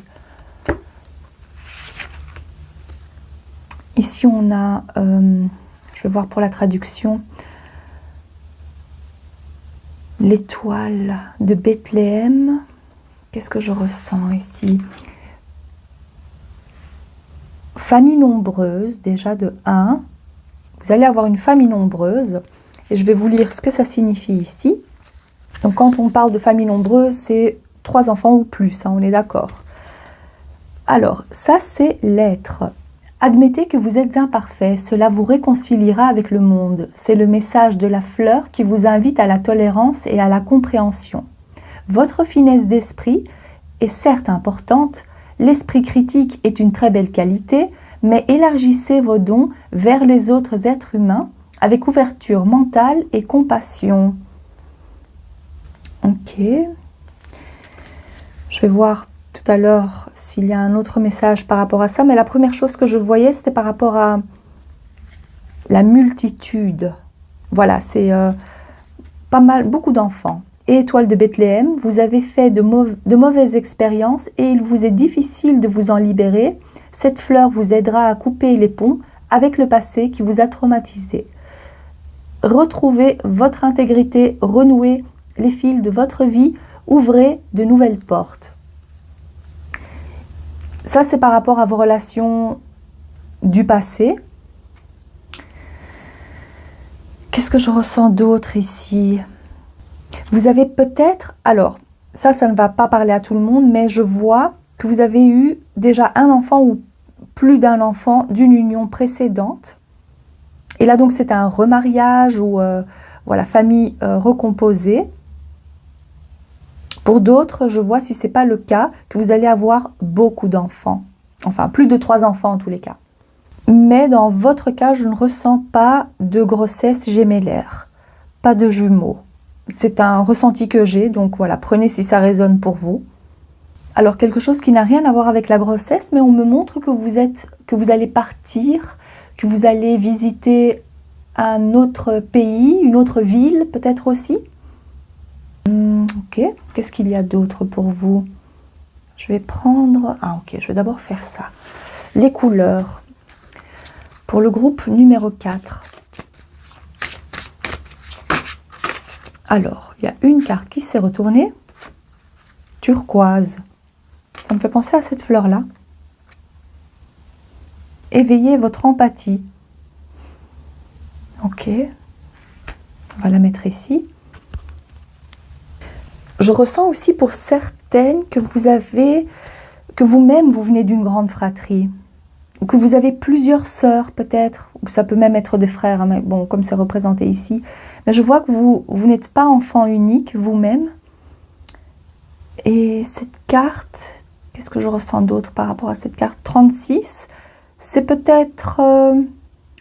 Ici, on a, je vais voir pour la traduction, l'étoile de Bethléem. Qu'est-ce que je ressens ici? Famille nombreuse, déjà de 1. Vous allez avoir une famille nombreuse. Et je vais vous lire ce que ça signifie ici. Donc quand on parle de famille nombreuse, c'est 3 enfants ou plus, hein, on est d'accord. Alors, ça c'est l'être. Admettez que vous êtes imparfait, cela vous réconciliera avec le monde. C'est le message de la fleur qui vous invite à la tolérance et à la compréhension. Votre finesse d'esprit est certes importante, l'esprit critique est une très belle qualité, mais élargissez vos dons vers les autres êtres humains avec ouverture mentale et compassion. Ok. Je vais voir tout à l'heure s'il y a un autre message par rapport à ça, mais la première chose que je voyais, c'était par rapport à la multitude. Voilà, c'est pas mal, beaucoup d'enfants. Et étoile de Bethléem, vous avez fait de mauvaises expériences et il vous est difficile de vous en libérer. Cette fleur vous aidera à couper les ponts avec le passé qui vous a traumatisé. Retrouvez votre intégrité, renouez les fils de votre vie, ouvrez de nouvelles portes. Ça, c'est par rapport à vos relations du passé. Qu'est-ce que je ressens d'autre ici? Vous avez peut-être, alors, ça ne va pas parler à tout le monde, mais je vois que vous avez eu déjà un enfant ou plus d'un enfant d'une union précédente. Et là, donc, c'est un remariage ou voilà, famille recomposée. Pour d'autres, je vois, si ce n'est pas le cas, que vous allez avoir beaucoup d'enfants. Enfin, plus de 3 enfants en tous les cas. Mais dans votre cas, je ne ressens pas de grossesse gémellaire, pas de jumeaux. C'est un ressenti que j'ai, donc voilà, prenez si ça résonne pour vous. Alors, quelque chose qui n'a rien à voir avec la grossesse, mais on me montre que vous allez partir, que vous allez visiter un autre pays, une autre ville peut-être aussi. Ok, qu'est-ce qu'il y a d'autre pour vous? Je vais prendre... Ah ok, je vais d'abord faire ça. Les couleurs. Pour le groupe numéro 4. Alors, il y a une carte qui s'est retournée. Turquoise. Ça me fait penser à cette fleur-là. Éveillez votre empathie. Ok. On va la mettre ici. Je ressens aussi pour certaines que vous-même, vous venez d'une grande fratrie. Ou que vous avez plusieurs sœurs peut-être, ou ça peut même être des frères, hein, mais bon, comme c'est représenté ici. Mais je vois que vous n'êtes pas enfant unique vous-même. Et cette carte, qu'est-ce que je ressens d'autre par rapport à cette carte? 36, c'est peut-être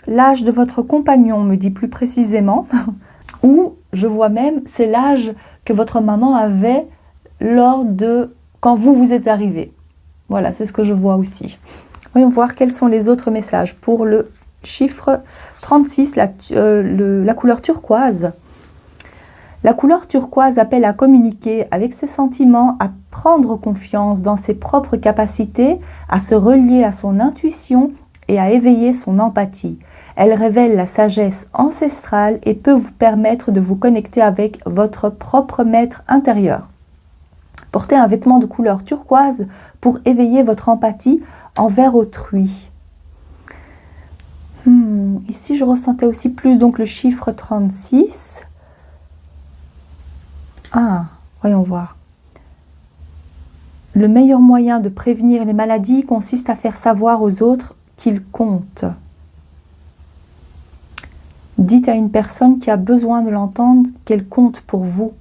l'âge de votre compagnon, on me dit plus précisément. Ou je vois même, c'est l'âge que votre maman avait quand vous êtes arrivé. Voilà, c'est ce que je vois aussi. Voyons voir quels sont les autres messages. Pour le chiffre 36, la couleur turquoise. La couleur turquoise appelle à communiquer avec ses sentiments, à prendre confiance dans ses propres capacités, à se relier à son intuition et à éveiller son empathie. Elle révèle la sagesse ancestrale et peut vous permettre de vous connecter avec votre propre maître intérieur. Portez un vêtement de couleur turquoise pour éveiller votre empathie envers autrui. Ici, je ressentais aussi plus donc le chiffre 36. Ah, voyons voir. Le meilleur moyen de prévenir les maladies consiste à faire savoir aux autres qu'ils comptent. Dites à une personne qui a besoin de l'entendre qu'elle compte pour vous.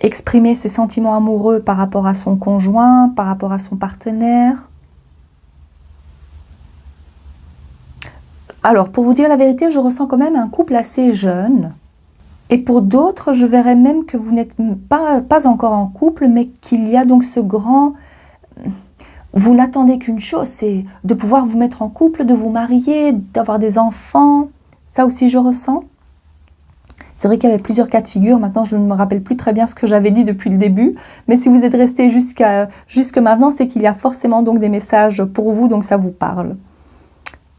Exprimer ses sentiments amoureux par rapport à son conjoint, par rapport à son partenaire. Alors, pour vous dire la vérité, je ressens quand même un couple assez jeune. Et pour d'autres, je verrais même que vous n'êtes pas encore en couple, mais qu'il y a donc ce grand... Vous n'attendez qu'une chose, c'est de pouvoir vous mettre en couple, de vous marier, d'avoir des enfants. Ça aussi, je ressens. C'est vrai qu'il y avait plusieurs cas de figure. Maintenant, je ne me rappelle plus très bien ce que j'avais dit depuis le début. Mais si vous êtes resté jusque maintenant, c'est qu'il y a forcément donc des messages pour vous, donc ça vous parle.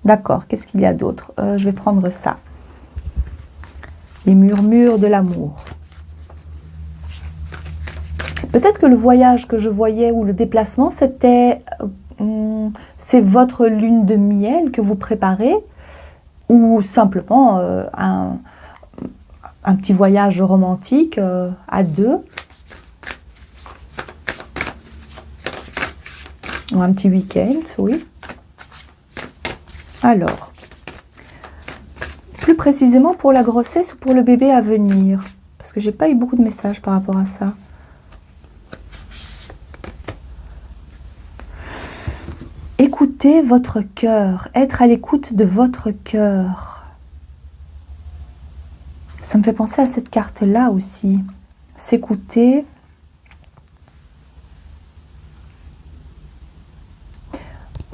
D'accord, qu'est-ce qu'il y a d'autre? Je vais prendre ça. Les murmures de l'amour. Peut-être que le voyage que je voyais ou le déplacement, c'est votre lune de miel que vous préparez ou simplement un petit voyage romantique à deux ou un petit week-end, oui. Alors, plus précisément pour la grossesse ou pour le bébé à venir, parce que j'ai pas eu beaucoup de messages par rapport à ça. Écoutez votre cœur, être à l'écoute de votre cœur. Ça me fait penser à cette carte-là aussi. S'écouter.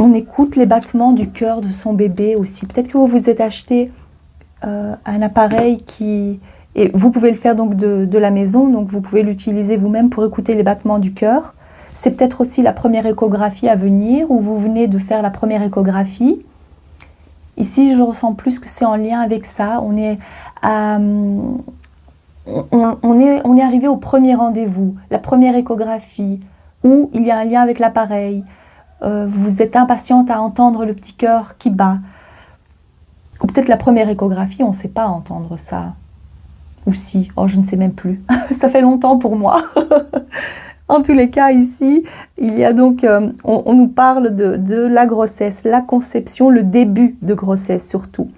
On écoute les battements du cœur de son bébé aussi. Peut-être que vous vous êtes acheté un appareil qui... Et vous pouvez le faire donc de la maison, donc vous pouvez l'utiliser vous-même pour écouter les battements du cœur. C'est peut-être aussi la première échographie à venir, ou vous venez de faire la première échographie. Ici, je ressens plus que c'est en lien avec ça. On est arrivé au premier rendez-vous, la première échographie, où il y a un lien avec l'appareil. Vous êtes impatiente à entendre le petit cœur qui bat. Ou peut-être la première échographie, on ne sait pas entendre ça. Ou si, oh, je ne sais même plus. Ça fait longtemps pour moi. En tous les cas, ici, il y a donc, on nous parle de la grossesse, la conception, le début de grossesse surtout.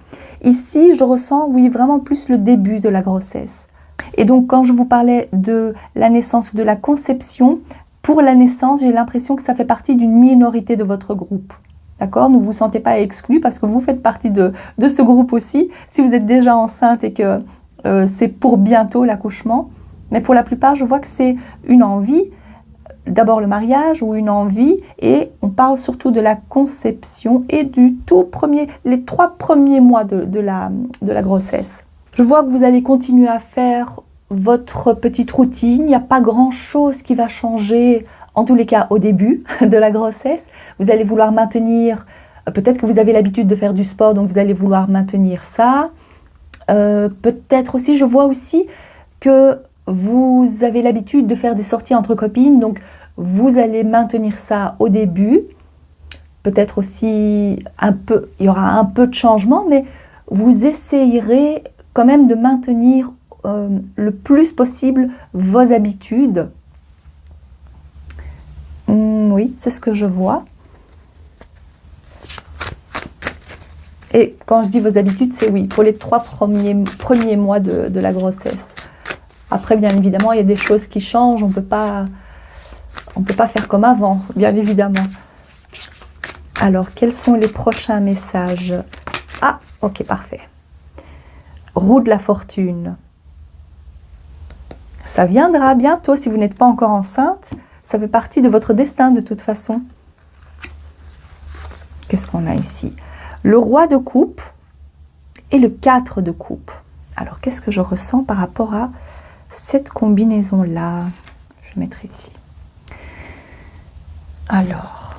Ici, je ressens, oui, vraiment plus le début de la grossesse. Et donc, quand je vous parlais de la naissance ou de la conception, pour la naissance, j'ai l'impression que ça fait partie d'une minorité de votre groupe. D'accord? Ne vous sentez pas exclu parce que vous faites partie de ce groupe aussi. Si vous êtes déjà enceinte et que c'est pour bientôt l'accouchement. Mais pour la plupart, je vois que c'est une envie. D'abord le mariage ou une envie. Et on parle surtout de la conception et du tout premier, les 3 premiers mois de la grossesse. Je vois que vous allez continuer à faire votre petite routine. Il n'y a pas grand-chose qui va changer, en tous les cas au début de la grossesse. Vous allez vouloir maintenir, peut-être que vous avez l'habitude de faire du sport, donc vous allez vouloir maintenir ça. Peut-être aussi, je vois aussi que vous avez l'habitude de faire des sorties entre copines, donc vous allez maintenir ça au début. Peut-être aussi il y aura un peu de changement, mais vous essayerez quand même de maintenir le plus possible vos habitudes. Oui, c'est ce que je vois. Et quand je dis vos habitudes, c'est oui, pour les 3 premiers mois de la grossesse. Après, bien évidemment, il y a des choses qui changent. On peut pas faire comme avant, bien évidemment. Alors, quels sont les prochains messages? Ah, ok, parfait. Roue de la fortune. Ça viendra bientôt si vous n'êtes pas encore enceinte. Ça fait partie de votre destin de toute façon. Qu'est-ce qu'on a ici? Le roi de coupe et le 4 de coupe. Alors, qu'est-ce que je ressens par rapport à cette combinaison-là? Je vais mettre ici. Alors,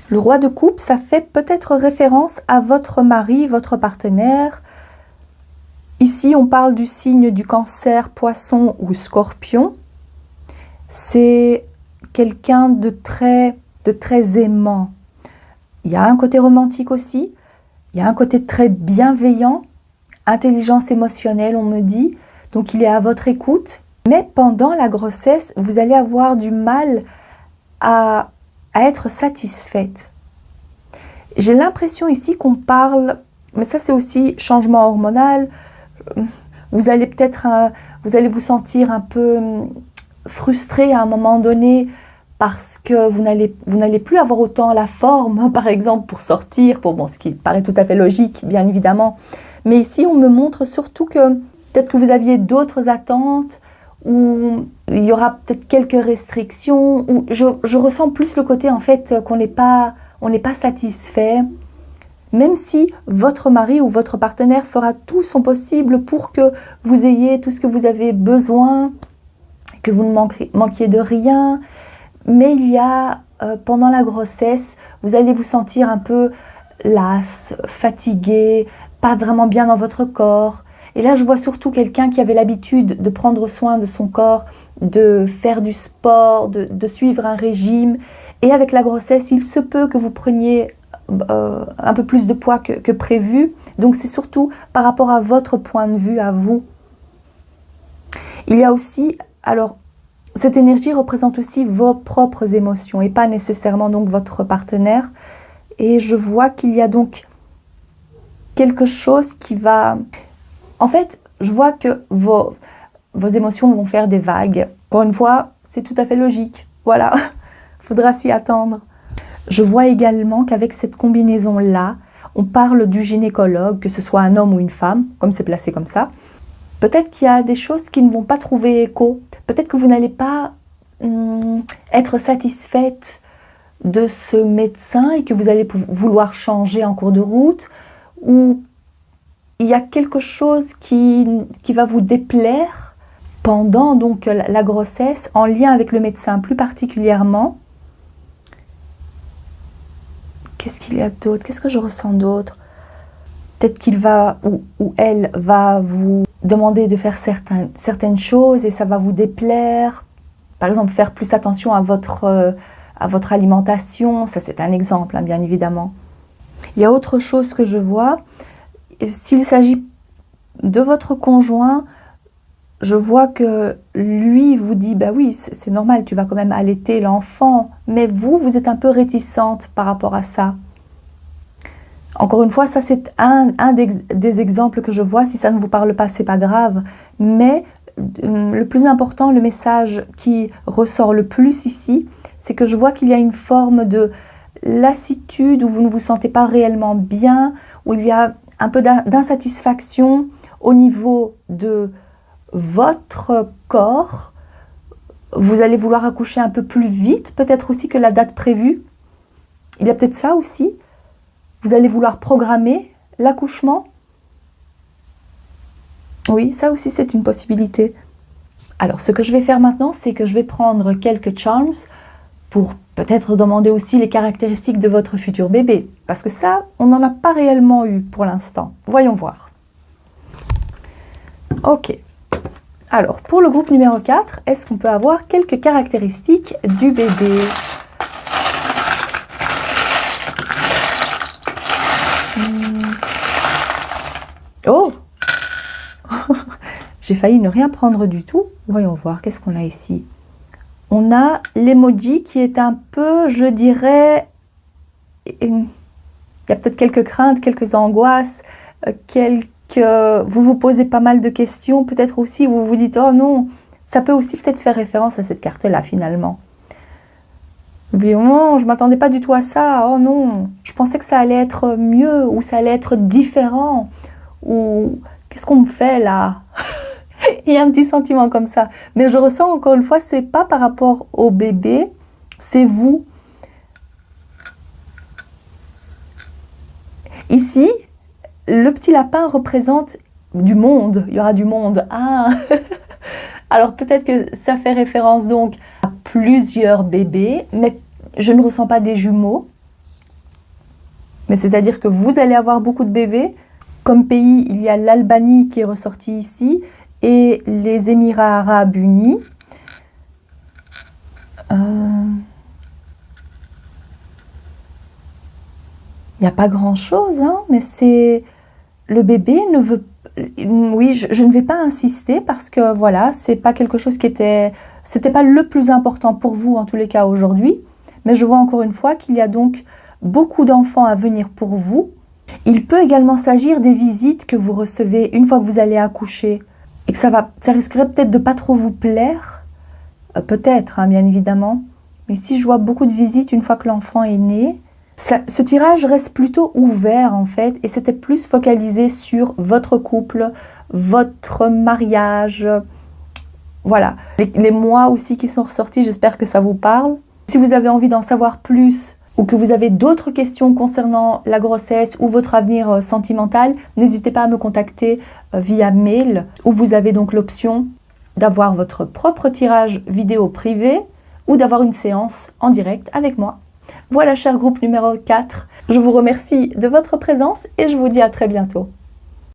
le roi de coupe, ça fait peut-être référence à votre mari, votre partenaire. Ici, on parle du signe du Cancer, Poisson ou Scorpion. C'est quelqu'un de très aimant. Il y a un côté romantique aussi, il y a un côté très bienveillant, intelligence émotionnelle, on me dit, donc il est à votre écoute. Mais pendant la grossesse, vous allez avoir du mal à être satisfaite. J'ai l'impression ici qu'on parle, mais ça c'est aussi changement hormonal, vous allez vous sentir un peu frustré à un moment donné, parce que vous n'allez plus avoir autant la forme, par exemple, pour sortir, ce qui paraît tout à fait logique, bien évidemment. Mais ici, on me montre surtout que peut-être que vous aviez d'autres attentes, ou il y aura peut-être quelques restrictions, ou je ressens plus le côté, en fait, on n'est pas satisfait, même si votre mari ou votre partenaire fera tout son possible pour que vous ayez tout ce que vous avez besoin, que vous ne manquiez de rien. Mais il y a, pendant la grossesse, vous allez vous sentir un peu lasse, fatigué, pas vraiment bien dans votre corps. Et là, je vois surtout quelqu'un qui avait l'habitude de prendre soin de son corps, de faire du sport, de suivre un régime. Et avec la grossesse, il se peut que vous preniez un peu plus de poids que prévu. Donc, c'est surtout par rapport à votre point de vue, à vous. Il y a aussi, alors, cette énergie représente aussi vos propres émotions et pas nécessairement donc votre partenaire. Et je vois qu'il y a donc quelque chose qui va... En fait, je vois que vos émotions vont faire des vagues. Encore une fois, c'est tout à fait logique. Voilà, il faudra s'y attendre. Je vois également qu'avec cette combinaison-là, on parle du gynécologue, que ce soit un homme ou une femme, comme c'est placé comme ça. Peut-être qu'il y a des choses qui ne vont pas trouver écho. Peut-être que vous n'allez pas être satisfaite de ce médecin et que vous allez vouloir changer en cours de route, ou il y a quelque chose qui va vous déplaire pendant donc la grossesse, en lien avec le médecin plus particulièrement. Qu'est-ce qu'il y a d'autre? Qu'est-ce que je ressens d'autre? Peut-être qu'il va ou elle va vous demander de faire certaines choses et ça va vous déplaire. Par exemple, faire plus attention à votre alimentation. Ça, c'est un exemple, hein, bien évidemment. Il y a autre chose que je vois. S'il s'agit de votre conjoint, je vois que lui vous dit, bah oui, c'est normal, tu vas quand même allaiter l'enfant, mais vous êtes un peu réticente par rapport à ça. Encore une fois, ça c'est un des exemples que je vois. Si ça ne vous parle pas, c'est pas grave. Mais le plus important, le message qui ressort le plus ici, c'est que je vois qu'il y a une forme de lassitude, où vous ne vous sentez pas réellement bien, où il y a un peu d'insatisfaction au niveau de votre corps. Vous allez vouloir accoucher un peu plus vite, peut-être aussi que la date prévue. Il y a peut-être ça aussi. Vous allez vouloir programmer l'accouchement. Oui, ça aussi c'est une possibilité. Alors ce que je vais faire maintenant, c'est que je vais prendre quelques charms pour peut-être demander aussi les caractéristiques de votre futur bébé. Parce que ça, on n'en a pas réellement eu pour l'instant. Voyons voir. Ok. Alors, pour le groupe numéro 4, est-ce qu'on peut avoir quelques caractéristiques du bébé? Oh! J'ai failli ne rien prendre du tout. Voyons voir, qu'est-ce qu'on a ici? On a l'emoji qui est un peu, je dirais, il y a peut-être quelques craintes, quelques angoisses, vous vous posez pas mal de questions, peut-être aussi vous vous dites, oh non, ça peut aussi peut-être faire référence à cette carte-là finalement. Non, je ne m'attendais pas du tout à ça, oh non, je pensais que ça allait être mieux, ou ça allait être différent, ou qu'est-ce qu'on me fait là? Il y a un petit sentiment comme ça. Mais je ressens encore une fois, c'est pas par rapport au bébé, c'est vous. Ici, le petit lapin représente du monde. Il y aura du monde. Ah. Alors peut-être que ça fait référence donc à plusieurs bébés, mais je ne ressens pas des jumeaux. Mais c'est-à-dire que vous allez avoir beaucoup de bébés. Comme pays, il y a l'Albanie qui est ressortie ici et les Émirats arabes unis. Il n'y a pas grand-chose, hein, mais c'est... Le bébé ne veut... Oui, je ne vais pas insister parce que, voilà, c'est pas quelque chose qui était... C'était pas le plus important pour vous, en tous les cas, aujourd'hui. Mais je vois encore une fois qu'il y a donc beaucoup d'enfants à venir pour vous. Il peut également s'agir des visites que vous recevez une fois que vous allez accoucher et que ça risquerait peut-être de pas trop vous plaire. Peut-être, hein, bien évidemment. Mais si je vois beaucoup de visites une fois que l'enfant est né... Ce tirage reste plutôt ouvert en fait et c'était plus focalisé sur votre couple, votre mariage, voilà. Les mois aussi qui sont ressortis, j'espère que ça vous parle. Si vous avez envie d'en savoir plus ou que vous avez d'autres questions concernant la grossesse ou votre avenir sentimental, n'hésitez pas à me contacter via mail où vous avez donc l'option d'avoir votre propre tirage vidéo privé ou d'avoir une séance en direct avec moi. Voilà, cher groupe numéro 4, je vous remercie de votre présence et je vous dis à très bientôt.